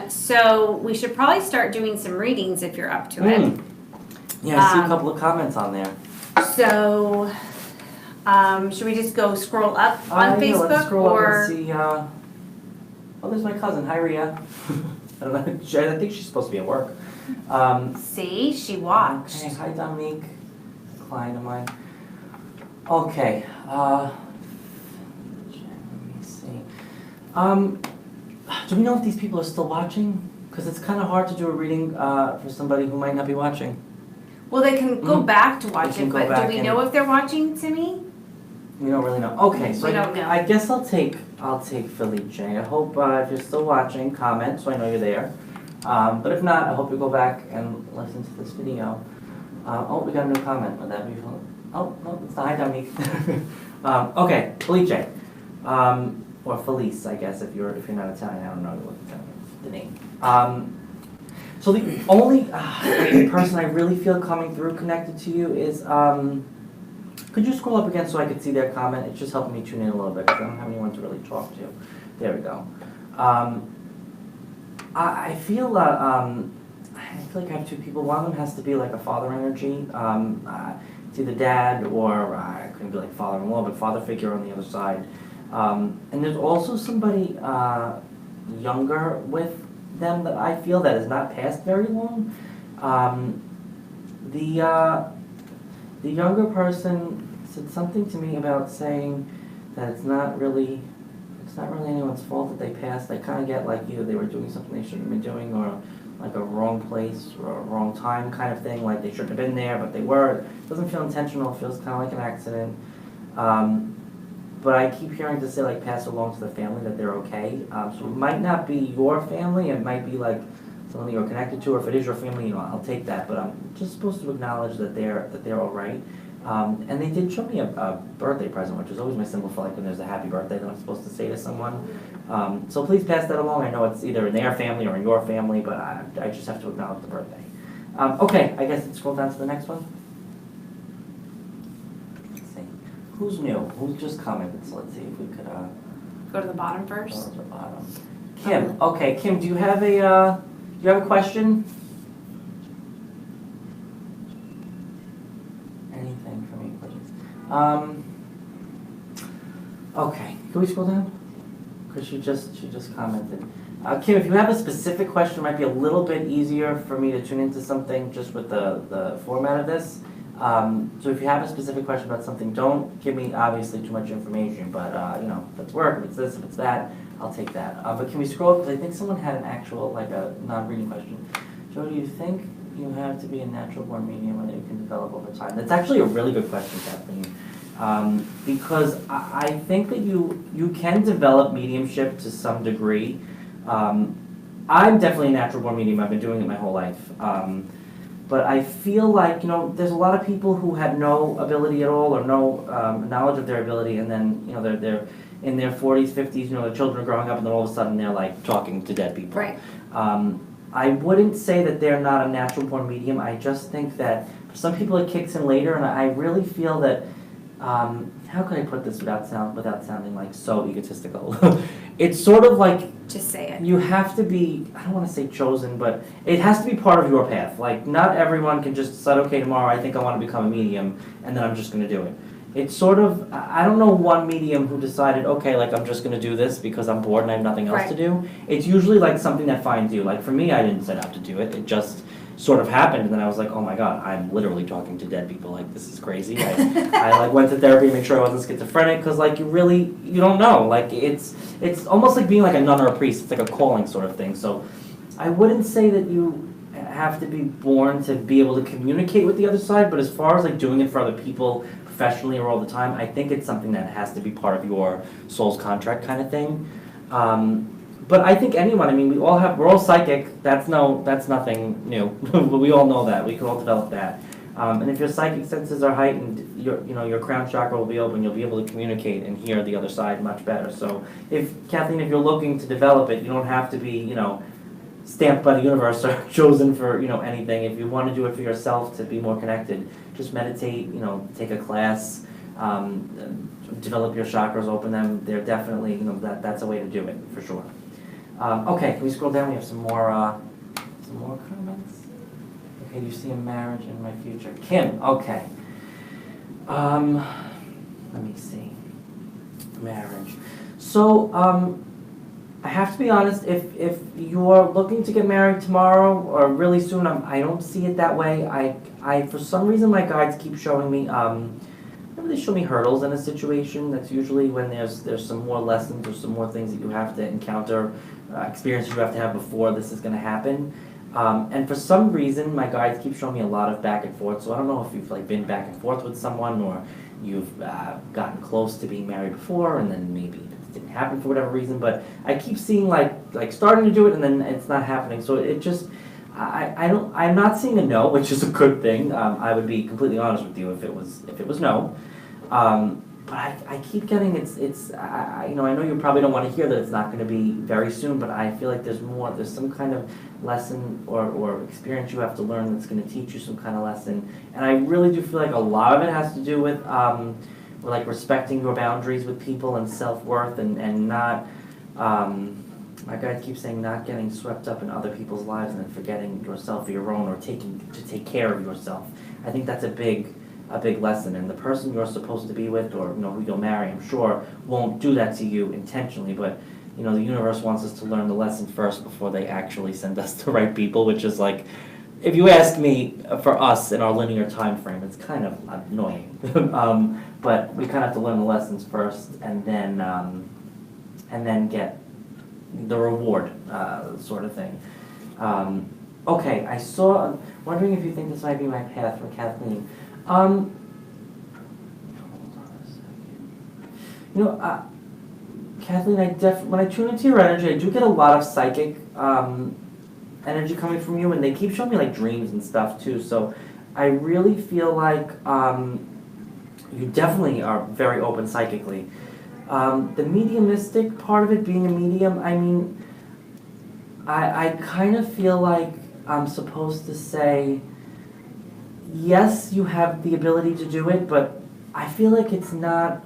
So we should probably start doing some readings if you're up to it. Yeah, I see a couple of comments on there. So, should we just go scroll up on Facebook? Let's scroll up and see. Oh, there's my cousin. Hi, Rhea. I don't know. I think she's supposed to be at work. See, she watched. Okay, hi, Dominique. Client of mine. Okay. Let me see. Do we know if these people are still watching? Because it's kind of hard to do a reading for somebody who might not be watching. Well, they can go back to watch it, but do we know if they're watching, Timmy? You don't really know. Okay, so We don't know. I guess I'll take Felice. I hope if you're still watching, comment so I know you're there. But if not, I hope you go back and listen to this video. Oh, we got a new comment. Would that be fun? Oh, no, it's not. Hi, Dominique. Okay, Felice. Or Felice, I guess, if you're not Italian. I don't know what the name. So the only person I really feel coming through connected to you is, could you scroll up again so I could see their comment? It's just helping me tune in a little bit because I don't have anyone to really talk to. There we go. I feel like I have two people. One of them has to be like a father energy. It's either dad or it could be like father-in-law, but father figure on the other side. And there's also somebody younger with them that I feel that has not passed very long. The younger person said something to me about saying that it's not really anyone's fault that they passed. They kind of get like either they were doing something they shouldn't have been doing, or like a wrong place or a wrong time kind of thing. Like they shouldn't have been there, but they were. It doesn't feel intentional. It feels kind of like an accident. But I keep hearing to say like pass along to the family that they're okay. So it might not be your family. It might be like someone that you're connected to, or if it is your family, I'll take that. But I'm just supposed to acknowledge that they're all right. And they did show me a birthday present, which is always my symbol for like when there's a happy birthday that I'm supposed to say to someone. So please pass that along. I know it's either in their family or in your family, but I just have to acknowledge the birthday. Okay, I guess let's scroll down to the next one. Let's see. Who's new? Who's just commented? So let's see if we could Go to the bottom go first. to the bottom. Kim. Okay, Kim, do you have a question? Anything for me, please. Okay, can we scroll down? Because she just commented. Kim, if you have a specific question, it might be a little bit easier for me to tune into something just with the format of this. So if you have a specific question about something, don't give me obviously too much information, but if it's work, if it's this, if it's that, I'll take that. But can we scroll, because I think someone had an actual, like a non-reading question. Joe, do you think you have to be a natural born medium and you can develop over time? That's actually a really good question, Kathleen. Because I think that you can develop mediumship to some degree. I'm definitely a natural born medium. I've been doing it my whole life. But I feel like, there's a lot of people who had no ability at all or no knowledge of their ability, and then, they're in their 40s, 50s, their children are growing up, and then all of a sudden they're like talking to dead people. Right. I wouldn't say that they're not a natural born medium. I just think that for some people it kicks in later, and I really feel that, how could I put this without sounding like so egotistical? It's sort of like, Just say it. you have to be, I don't want to say chosen, but it has to be part of your path. Like, not everyone can just decide, okay, tomorrow I think I want to become a medium, and then I'm just going to do it. It's sort of, I don't know one medium who decided, okay, like I'm just going to do this because I'm bored and I have nothing else to do. It's usually like something that finds you. Like for me, I didn't set out to do it. It just sort of happened, and then I was like, oh my god, I'm literally talking to dead people. Like, this is crazy. I like went to therapy to make sure I wasn't schizophrenic, because like you don't know. Like it's almost like being like a nun or a priest. It's like a calling sort of thing. So I wouldn't say that you have to be born to be able to communicate with the other side, but as far as like doing it for other people professionally or all the time, I think it's something that has to be part of your soul's contract kind of thing. But I think anyone, we're all psychic. That's nothing new. We all know that. We can all develop that. And if your psychic senses are heightened, your crown chakra will be open. You'll be able to communicate and hear the other side much better. So Kathleen, if you're looking to develop it, you don't have to be, stamped by the universe or chosen for, anything. If you want to do it for yourself to be more connected, just meditate, take a class, develop your chakras, open them. They're definitely, that's a way to do it for sure. Okay, can we scroll down? We have some more comments. Okay, do you see a marriage in my future? Kim, okay. Let me see. Marriage. So, I have to be honest, if you're looking to get married tomorrow or really soon, I don't see it that way. I for some reason, my guides keep showing me, whenever they show me hurdles in a situation, that's usually when there's some more lessons or some more things that you have to encounter, experiences you have to have before this is going to happen. And for some reason, my guides keep showing me a lot of back and forth. So I don't know if you've been back and forth with someone, or you've gotten close to being married before, and then maybe it didn't happen for whatever reason. But I keep seeing like starting to do it, and then it's not happening. So it just I'm not seeing a no, which is a good thing. I would be completely honest with you if it was no. But I keep getting I know you probably don't want to hear that it's not going to be very soon, but I feel like there's some kind of lesson or experience you have to learn that's going to teach you some kind of lesson. And I really do feel like a lot of it has to do with like respecting your boundaries with people and self-worth and not, my guide keeps saying not getting swept up in other people's lives and then forgetting yourself or your own, or to take care of yourself. I think that's a big lesson, and the person you're supposed to be with, or who you'll marry, I'm sure won't do that to you intentionally, but the universe wants us to learn the lesson first before they actually send us the right people, which is like, if you ask me, for us in our linear time frame, it's kind of annoying. But we kind of have to learn the lessons first, and then get the reward, sort of thing. Okay, wondering if you think this might be my path for Kathleen. Hold on a second. Kathleen, when I tune into your energy, I do get a lot of psychic energy coming from you, and they keep showing me like dreams and stuff too. So I really feel like you definitely are very open psychically. The mediumistic part of it, being a medium, I mean, I kind of feel like I'm supposed to say, yes, you have the ability to do it, but I feel like it's not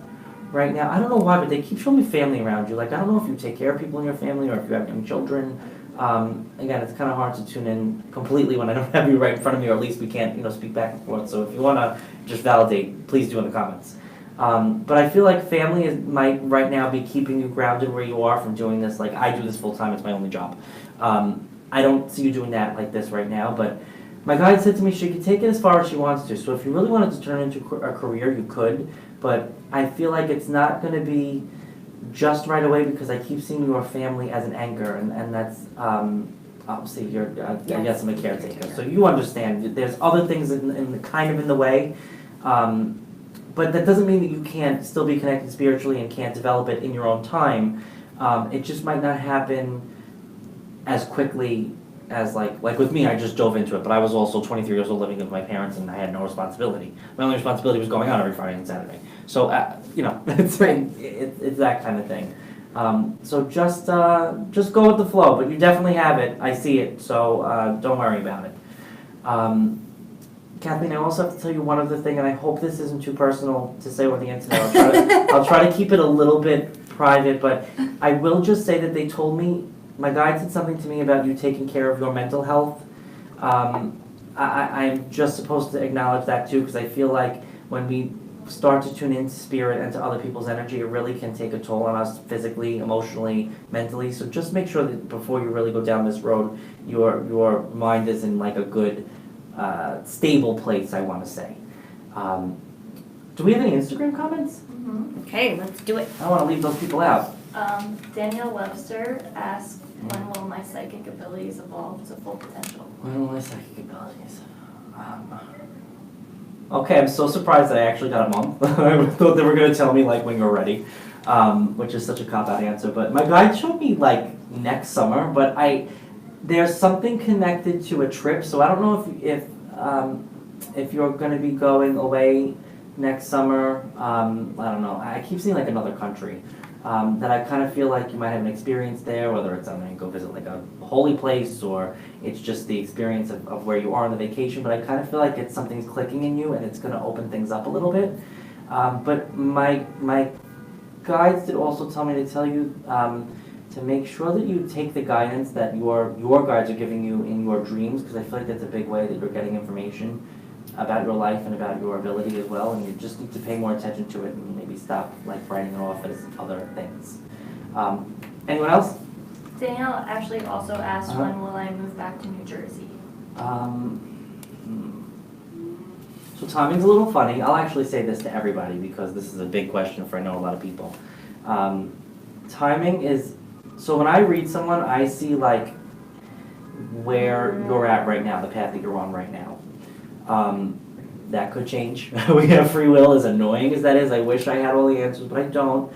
right now. I don't know why, but they keep showing me family around you. Like, I don't know if you take care of people in your family or if you have young children. Again, it's kind of hard to tune in completely when I don't have you right in front of me, or at least we can't, speak back and forth. So if you want to just validate, please do in the comments. But I feel like family might right now be keeping you grounded where you are from doing this. Like, I do this full time, it's my only job. I don't see you doing that like this right now, but my guide said to me she could take it as far as she wants to. So if you really wanted to turn it into a career, you could. But I feel like it's not going to be just right away, because I keep seeing your family as an anchor, and that's obviously I guess I'm a caretaker. So you understand there's other things in the way. But that doesn't mean that you can't still be connected spiritually and can't develop it in your own time. It just might not happen as quickly as like with me. I just dove into it, but I was also 23 years old living with my parents, and I had no responsibility. My only responsibility was going out every Friday and Saturday. So it's that kind of thing. So just go with the flow, but you definitely have it. I see it, so don't worry about it. Kathleen, I also have to tell you one other thing, and I hope this isn't too personal to say over the internet. I'll try to keep it a little bit private, but I will just say that they told me, my guide said something to me about you taking care of your mental health. I'm just supposed to acknowledge that too, because I feel like when we start to tune into spirit and to other people's energy, it really can take a toll on us physically, emotionally, mentally. So just make sure that before you really go down this road, your mind is in like a good, stable place, I want to say. Do we have any Instagram comments? Mm-hmm. Okay, let's do it. I don't want to leave those people out. Danielle Webster asked, when will my psychic abilities evolve to full potential? When will my psychic abilities? Okay, I'm so surprised that I actually got a month. I thought they were going to tell me like when you're ready, which is such a cop-out answer. But my guide showed me like next summer, but there's something connected to a trip, so I don't know if you're going to be going away next summer. I don't know. I keep seeing like another country that I kind of feel like you might have an experience there, whether it's I'm going to go visit like a holy place, or it's just the experience of where you are on the vacation. But I kind of feel like something's clicking in you, and it's going to open things up a little bit. But my guides did also tell me to tell you to make sure that you take the guidance that your guides are giving you in your dreams, because I feel like that's a big way that you're getting information about your life and about your ability as well, and you just need to pay more attention to it and maybe stop like writing it off as other things. Anyone else? Danielle actually also asked, when will I move back to New Jersey? So timing's a little funny. I'll actually say this to everybody because this is a big question for I know a lot of people. Timing is, so when I read someone, I see like where you're at right now, the path that you're on right now. That could change. We have free will, as annoying as that is. I wish I had all the answers, but I don't.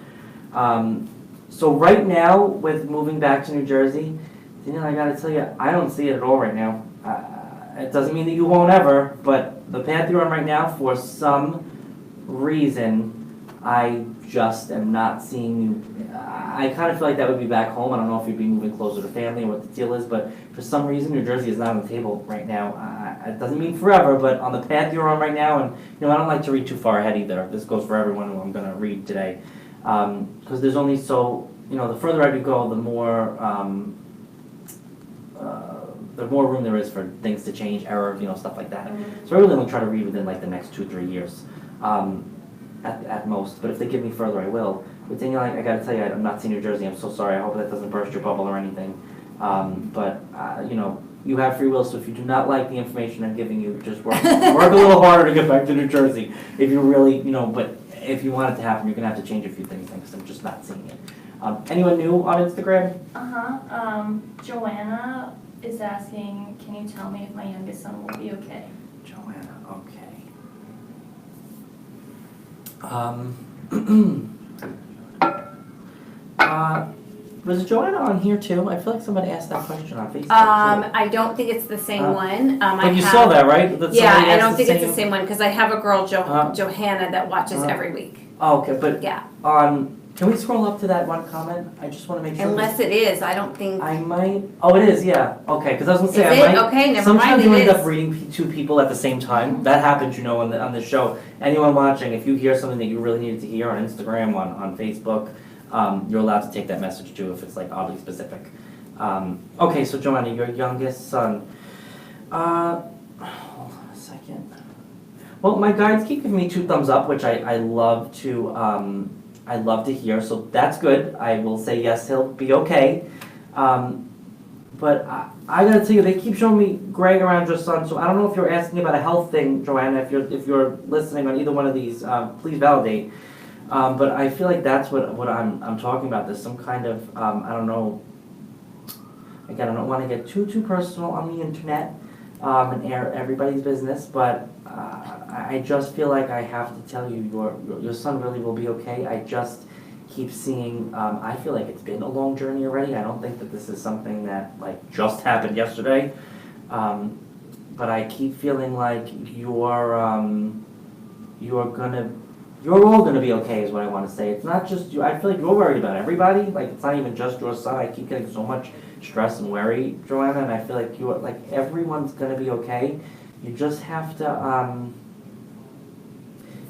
So right now, with moving back to New Jersey, Danielle, I gotta tell you, I don't see it at all right now. It doesn't mean that you won't ever, but the path you're on right now, for some reason, I just am not seeing you. I kind of feel like that would be back home. I don't know if you'd be moving closer to family or what the deal is, but for some reason, New Jersey is not on the table right now. It doesn't mean forever, but on the path you're on right now, and I don't like to read too far ahead either. This goes for everyone who I'm going to read today, because there's only so, the further out you go, the more room there is for things to change, error, stuff like that. So I really don't try to read within like the next 2-3 years. At most, but if they give me further, I will. But Danielle, I gotta tell you, I'm not seeing New Jersey. I'm so sorry. I hope that doesn't burst your bubble or anything. But you have free will, so if you do not like the information I'm giving you, just work a little harder to get back to New Jersey. If you really, but if you want it to happen, you're gonna have to change a few things because I'm just not seeing it. Anyone new on Instagram? Joanna is asking, can you tell me if my youngest son will be okay? Joanna, okay. Was Joanna on here too? I feel like somebody asked that question on Facebook. I don't think it's the same one. But you saw that, right? That Yeah, somebody I asked don't think it's the same- same one because I have a girl, Johanna, that watches every week. Oh, okay, but Yeah, can we scroll up to that one comment? I just want to make sure. unless it is, I don't think. I might. Oh, it is. Yeah. Okay, because I was gonna say Is I it? might. Okay, never Sometimes mind, you it end up is. reading two people at the same time. That happens, on the show. Anyone watching, if you hear something that you really needed to hear on Instagram, on Facebook, you're allowed to take that message too if it's like oddly specific. Okay, so Joanna, your youngest son. Hold on a second. Well, my guides keep giving me 2 thumbs up, which I love to hear. So that's good. I will say yes, he'll be okay. But I gotta tell you, they keep showing me gray around your son. So I don't know if you're asking about a health thing, Joanna. If you're listening on either one of these, please validate. But I feel like that's what I'm talking about. There's some kind of I don't know. Again, I don't want to get too personal on the internet and air everybody's business, but I just feel like I have to tell you, your son really will be okay. I just keep seeing. I feel like it's been a long journey already. I don't think that this is something that just happened yesterday. But I keep feeling like you're all gonna be okay is what I want to say. It's not just you. I feel like you're worried about everybody. Like it's not even just your son. I keep getting so much stress and worry, Joanna, and I feel like everyone's gonna be okay. You just have to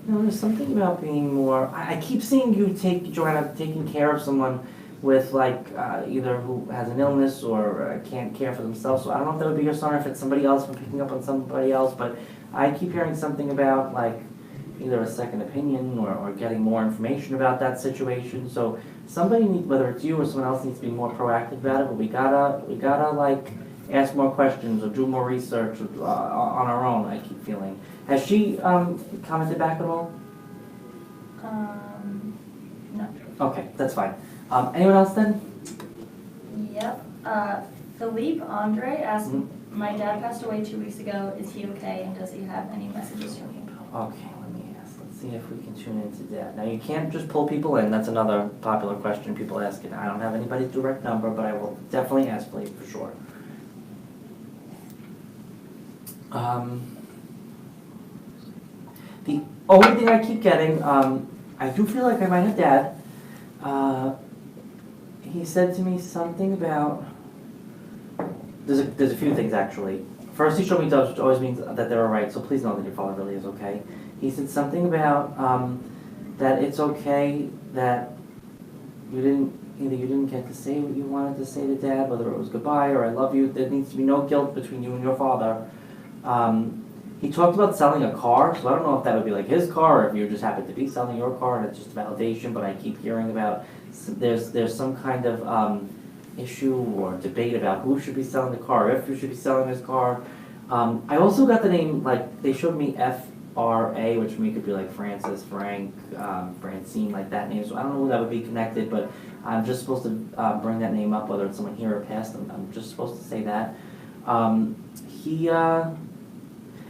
there's something about being more. I keep seeing you Joanna, taking care of someone with either who has an illness or can't care for themselves. So I don't know if that would be your son or if it's somebody else from picking up on somebody else, but I keep hearing something about either a second opinion or getting more information about that situation. So somebody whether it's you or someone else, needs to be more proactive about it. But we gotta ask more questions or do more research on our own. I keep feeling. Has she commented back at all? No. Okay, that's fine. Anyone else then? Yep. Philippe Andre asked, my dad passed away 2 weeks ago. Is he okay? And does he have any messages for me? Okay, let me ask. Let's see if we can tune into that. Now, you can't just pull people in. That's another popular question people ask. I don't have anybody's direct number, but I will definitely ask Philippe for sure. The only thing I keep getting, I do feel like I might have Dad. He said to me something about. There's a few things actually. First, he showed me doves, which always means that they're alright. So please know that your father really is okay. He said something about that it's okay that you didn't get to say what you wanted to say to Dad, whether it was goodbye or I love you. There needs to be no guilt between you and your father. He talked about selling a car, so I don't know if that would be his car or if you just happen to be selling your car and it's just validation, but I keep hearing about there's some kind of issue or debate about who should be selling the car, if you should be selling his car. I also got the name, they showed me FRA, which for me could be Francis, Frank, Francine, that name, so I don't know who that would be connected, but I'm just supposed to bring that name up, whether it's someone here or past. I'm just supposed to say that.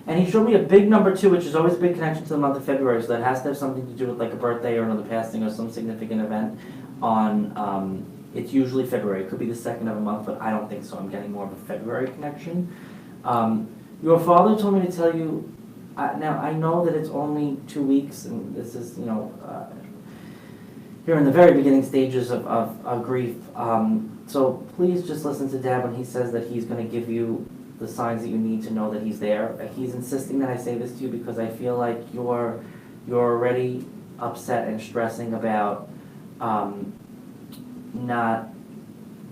And he showed me a big number 2, which is always a big connection to the month of February, so that has to have something to do with like a birthday or another passing or some significant event on, it's usually February. It could be the second of a month, but I don't think so. I'm getting more of a February connection. Your father told me to tell you, now I know that it's only 2 weeks, and this is, you're in the very beginning stages of grief. So please just listen to Dad when he says that he's going to give you the signs that you need to know that he's there. He's insisting that I say this to you because I feel like you're already upset and stressing about not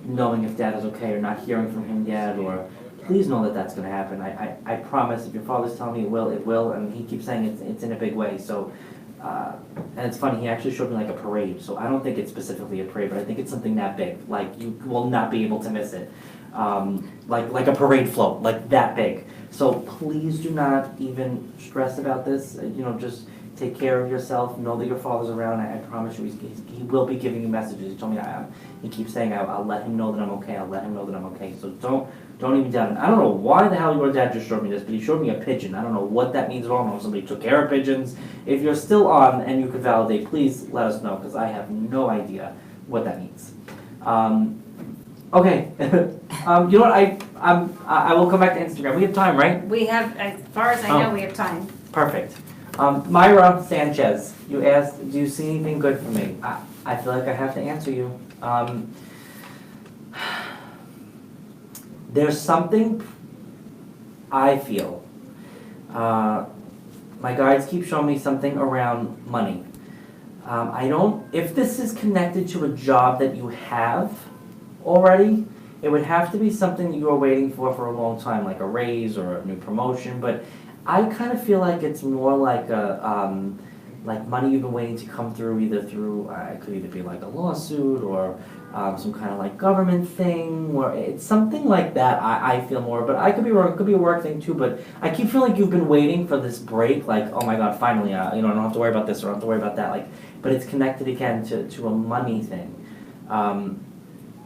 knowing if Dad is okay or not hearing from him yet, or please know that that's going to happen. I promise if your father's telling me it will, and he keeps saying it's in a big way. So, and it's funny, he actually showed me like a parade, so I don't think it's specifically a parade, but I think it's something that big, like you will not be able to miss it. Like a parade float, like that big. So please do not even stress about this. Just take care of yourself. Know that your father's around. I promise you, he will be giving you messages. He told me he keeps saying I'll let him know that I'm okay. I'll let him know that I'm okay. So don't even doubt it. I don't know why the hell your dad just showed me this, but he showed me a pigeon. I don't know what that means at all. I don't know if somebody took care of pigeons. If you're still on and you could validate, please let us know, because I have no idea what that means. Okay. You know what? I will come back to Instagram. We have time, right? We have, as far as I know, we have time. Perfect. Myra Sanchez, you asked, do you see anything good for me? I feel like I have to answer you. There's something I feel. My guides keep showing me something around money. If this is connected to a job that you have already, it would have to be something you are waiting for a long time, like a raise or a new promotion, but I kind of feel like it's more like like money you've been waiting to come through, it could either be like a lawsuit or some kind of like government thing, or it's something like that. I feel more, but I could be wrong. It could be a work thing too. But I keep feeling like you've been waiting for this break. Like, oh my God, finally, I don't have to worry about this or I don't have to worry about that. Like, but it's connected again to a money thing, and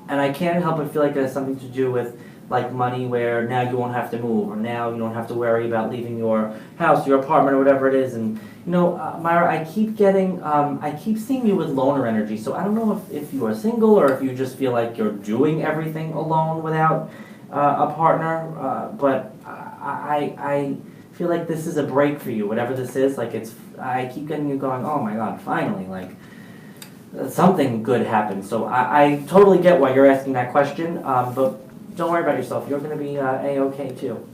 I can't help but feel like it has something to do with like money, where now you won't have to move, or now you don't have to worry about leaving your house, your apartment, or whatever it is. And Myra, I keep seeing you with loner energy. So I don't know if you are single or if you just feel like you're doing everything alone without a partner. But I feel like this is a break for you, whatever this is. Like I keep getting you going, oh my God, finally, like something good happened. So I totally get why you're asking that question. But don't worry about yourself. You're going to be A-okay too.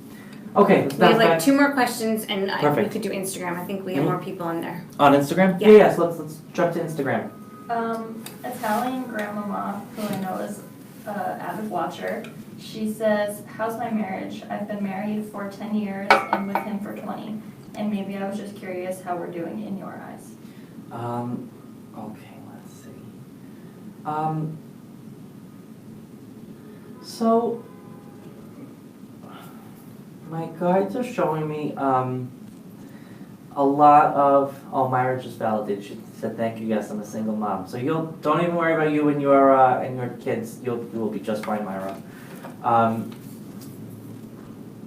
Okay, let's We have bounce like back. 2 more questions, and we Perfect. could do Instagram. I think we have more people in there. On Instagram? Yeah. Yes, let's jump to Instagram. Italian grandmama, who I know is an avid watcher, she says, how's my marriage? I've been married for 10 years and with him for 20. And maybe I was just curious how we're doing in your eyes. Okay, let's see. So, my guides are showing me a lot of, Myra just validated. She said, thank you, yes, I'm a single mom. So don't even worry about you and your kids. You will be just fine, Myra.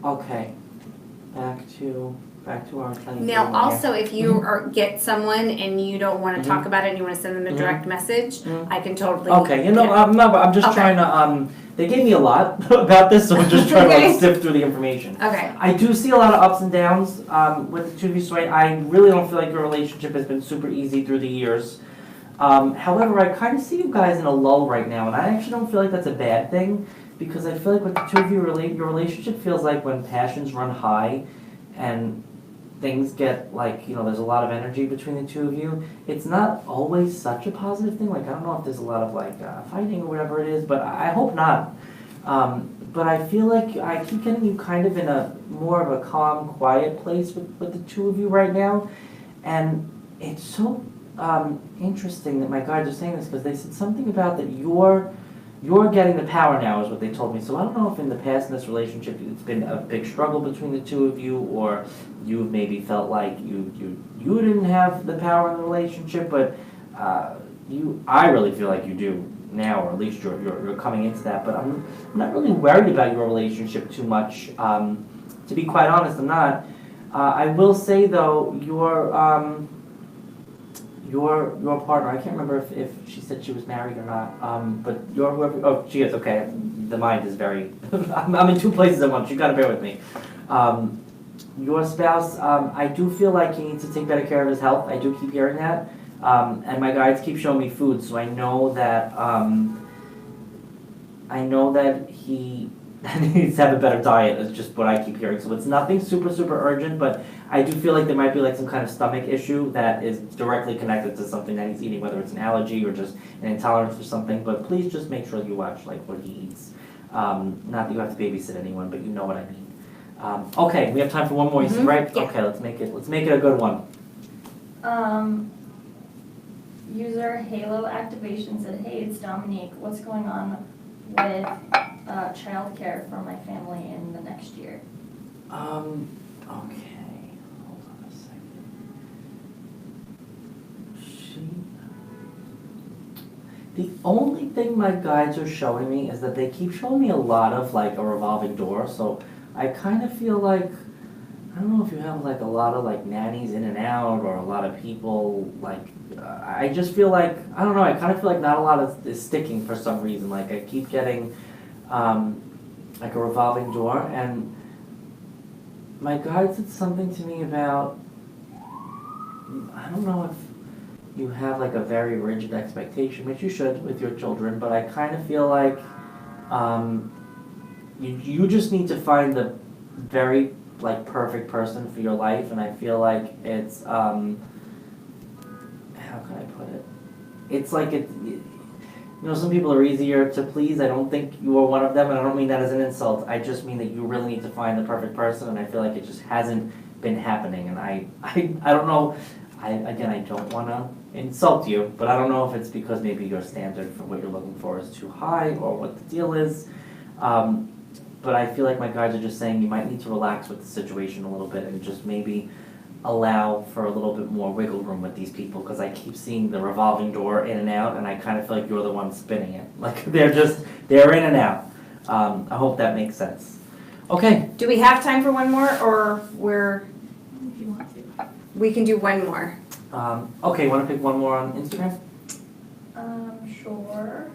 Okay, back to our Italian Now, family also, if you get someone and you don't want to talk about it and you want to send them a direct message, I can totally. Okay, I'm just trying to, they gave me a lot about this, so I'm just trying to like, sift through the information. Okay. I do see a lot of ups and downs with the two of you, so I really don't feel like your relationship has been super easy through the years. However, I kind of see you guys in a lull right now, and I actually don't feel like that's a bad thing, because I feel like with the two of you, your relationship feels like when passions run high and things get like, there's a lot of energy between the two of you, it's not always such a positive thing. Like, I don't know if there's a lot of like fighting or whatever it is, but I hope not. But I feel like I keep getting you kind of in a more of a calm, quiet place with the two of you right now. And it's so interesting that my guides are saying this, because they said something about that you're getting the power now, is what they told me. So I don't know if in the past in this relationship it's been a big struggle between the two of you, or you maybe felt like you didn't have the power in the relationship, but I really feel like you do now, or at least you're coming into that. But I'm not really worried about your relationship too much. To be quite honest, I'm not. I will say though, your partner, I can't remember if she said she was married or not, but oh, she is, okay, the mind is very, I'm in two places at once, you gotta bear with me. Your spouse, I do feel like he needs to take better care of his health, I do keep hearing that, and my guides keep showing me food, so I know that he needs to have a better diet, is just what I keep hearing. So it's nothing super urgent, but I do feel like there might be like some kind of stomach issue that is directly connected to something that he's eating, whether it's an allergy or just an intolerance or something. But please just make sure you watch like what he eats. Not that you have to babysit anyone, but you know what I mean. Okay, we have time for one more, you said, right? Yeah. Okay, let's make it a good one. User Halo Activation said, hey, it's Dominique. What's going on with childcare for my family in the next year? Okay. Hold on a second. The only thing my guides are showing me is that they keep showing me a lot of like a revolving door, so I kind of feel like, I don't know if you have like a lot of like nannies in and out or a lot of people like, I just feel like, I don't know, I kind of feel like not a lot is sticking for some reason. Like I keep getting like a revolving door, and my guide said something to me about, I don't know if you have like a very rigid expectation, which you should with your children, but I kind of feel like you just need to find the very like perfect person for your life, and I feel like it's how can I put it? It's like some people are easier to please. I don't think you are one of them, and I don't mean that as an insult. I just mean that you really need to find the perfect person, and I feel like it just hasn't been happening. And I don't know. I don't want to insult you, but I don't know if it's because maybe your standard for what you're looking for is too high or what the deal is. But I feel like my guides are just saying you might need to relax with the situation a little bit and just maybe allow for a little bit more wiggle room with these people, because I keep seeing the revolving door in and out, and I kind of feel like you're the one spinning it. Like they're in and out. I hope that makes sense. Okay. Do we have time for one more, or If you want to. we can do one more? Okay, want to pick one more on Instagram? Sure.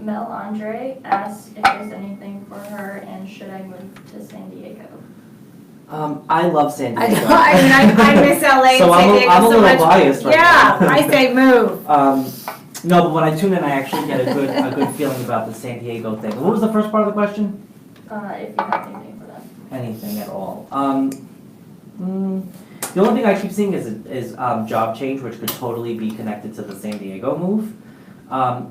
Mel Andre asked if there's anything for her and should I move to San Diego? I love San I Diego. know, I miss LA So and San Diego I'm a so little much. biased right Yeah, now. I say move. No, but when I tune in, I actually get a good feeling about the San Diego thing. What was the first part of the question? If you have anything for them. Anything at all. The only thing I keep seeing is job change, which could totally be connected to the San Diego move.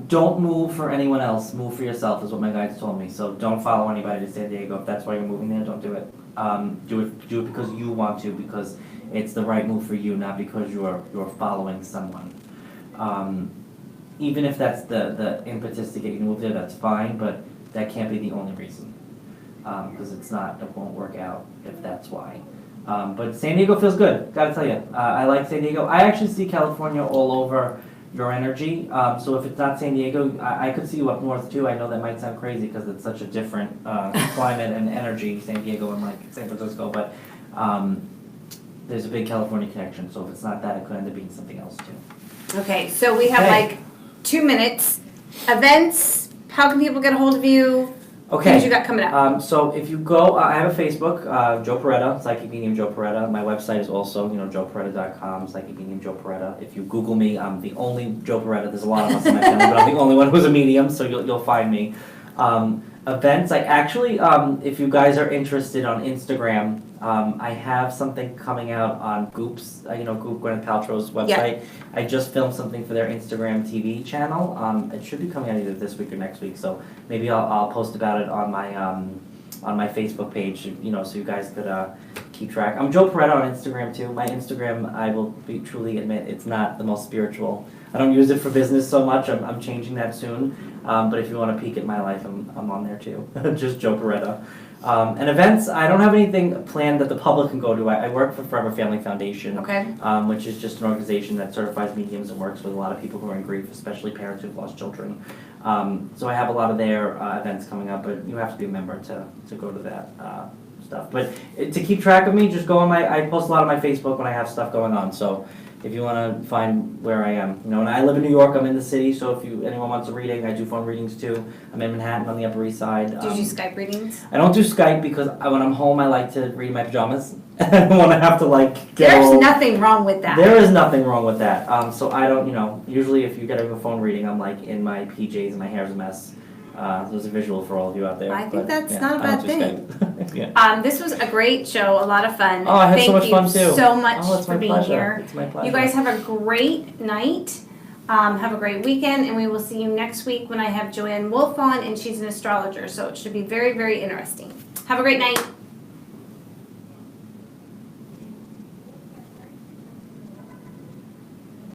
Don't move for anyone else. Move for yourself is what my guides told me. So don't follow anybody to San Diego. If that's why you're moving there, don't do it. Do it because you want to, because it's the right move for you, not because you're following someone. Even if that's the impetus to get you to move there, that's fine, but that can't be the only reason. Because it won't work out if that's why. But San Diego feels good, gotta tell you. I like San Diego. I actually see California all over your energy. So if it's not San Diego, I could see you up north too. I know that might sound crazy because it's such a different climate and energy, San Diego and like San Francisco, but there's a big California connection. So if it's not that, it could end up being something else too. Okay, so we have Okay. like 2 minutes. Events, how can people get a hold of you? Okay. Things you got coming up. So if you go, I have a Facebook, Joe Perreta, Psychic Medium Joe Perreta. My website is also, joeperreta.com, Psychic Medium Joe Perreta. If you Google me, I'm the only Joe Perreta. There's a lot of us in my family, but I'm the only one who's a medium, so you'll find me. Events, I actually, if you guys are interested on Instagram, I have something coming out on Goop's, Goop, Gwyneth Paltrow's website. I just filmed something for their Instagram TV channel. It should be coming out either this week or next week, so maybe I'll post about it on my Facebook page, so you guys could keep track. I'm Joe Perreta on Instagram too. My Instagram, I will truly admit, it's not the most spiritual. I don't use it for business so much. I'm changing that soon. But if you want to peek at my life, I'm on there too. Just Joe Perreta. And events, I don't have anything planned that the public can go to. I work for Forever Family Foundation, Okay. Which is just an organization that certifies mediums and works with a lot of people who are in grief, especially parents who've lost children. So I have a lot of their events coming up, but you have to be a member to go to that. stuff. But to keep track of me, just go on I post a lot on my Facebook when I have stuff going on. So if you want to find where I am, you know, and I live in New York, I'm in the city. So if anyone wants a reading, I do phone readings too. I'm in Manhattan on the Upper East Side. Do you do Skype readings? I don't do Skype because when I'm home, I like to read in my pajamas. I don't want to have to like get There's nothing wrong with that. There is nothing wrong with that. So I don't, you know, usually if you get a phone reading, I'm like in my PJs and my hair's a mess. There's a visual for all of you out there. I think that's not a I bad don't do thing. Skype. Yeah. This was a great show, a lot of fun. Oh, I had so much fun too. Thank you so much Oh, it's for my being pleasure. here. It's my pleasure. You guys have a great night. Have a great weekend, and we will see you next week when I have Joanne Wolf on, and she's an astrologer, so it should be very, very interesting. Have a great night.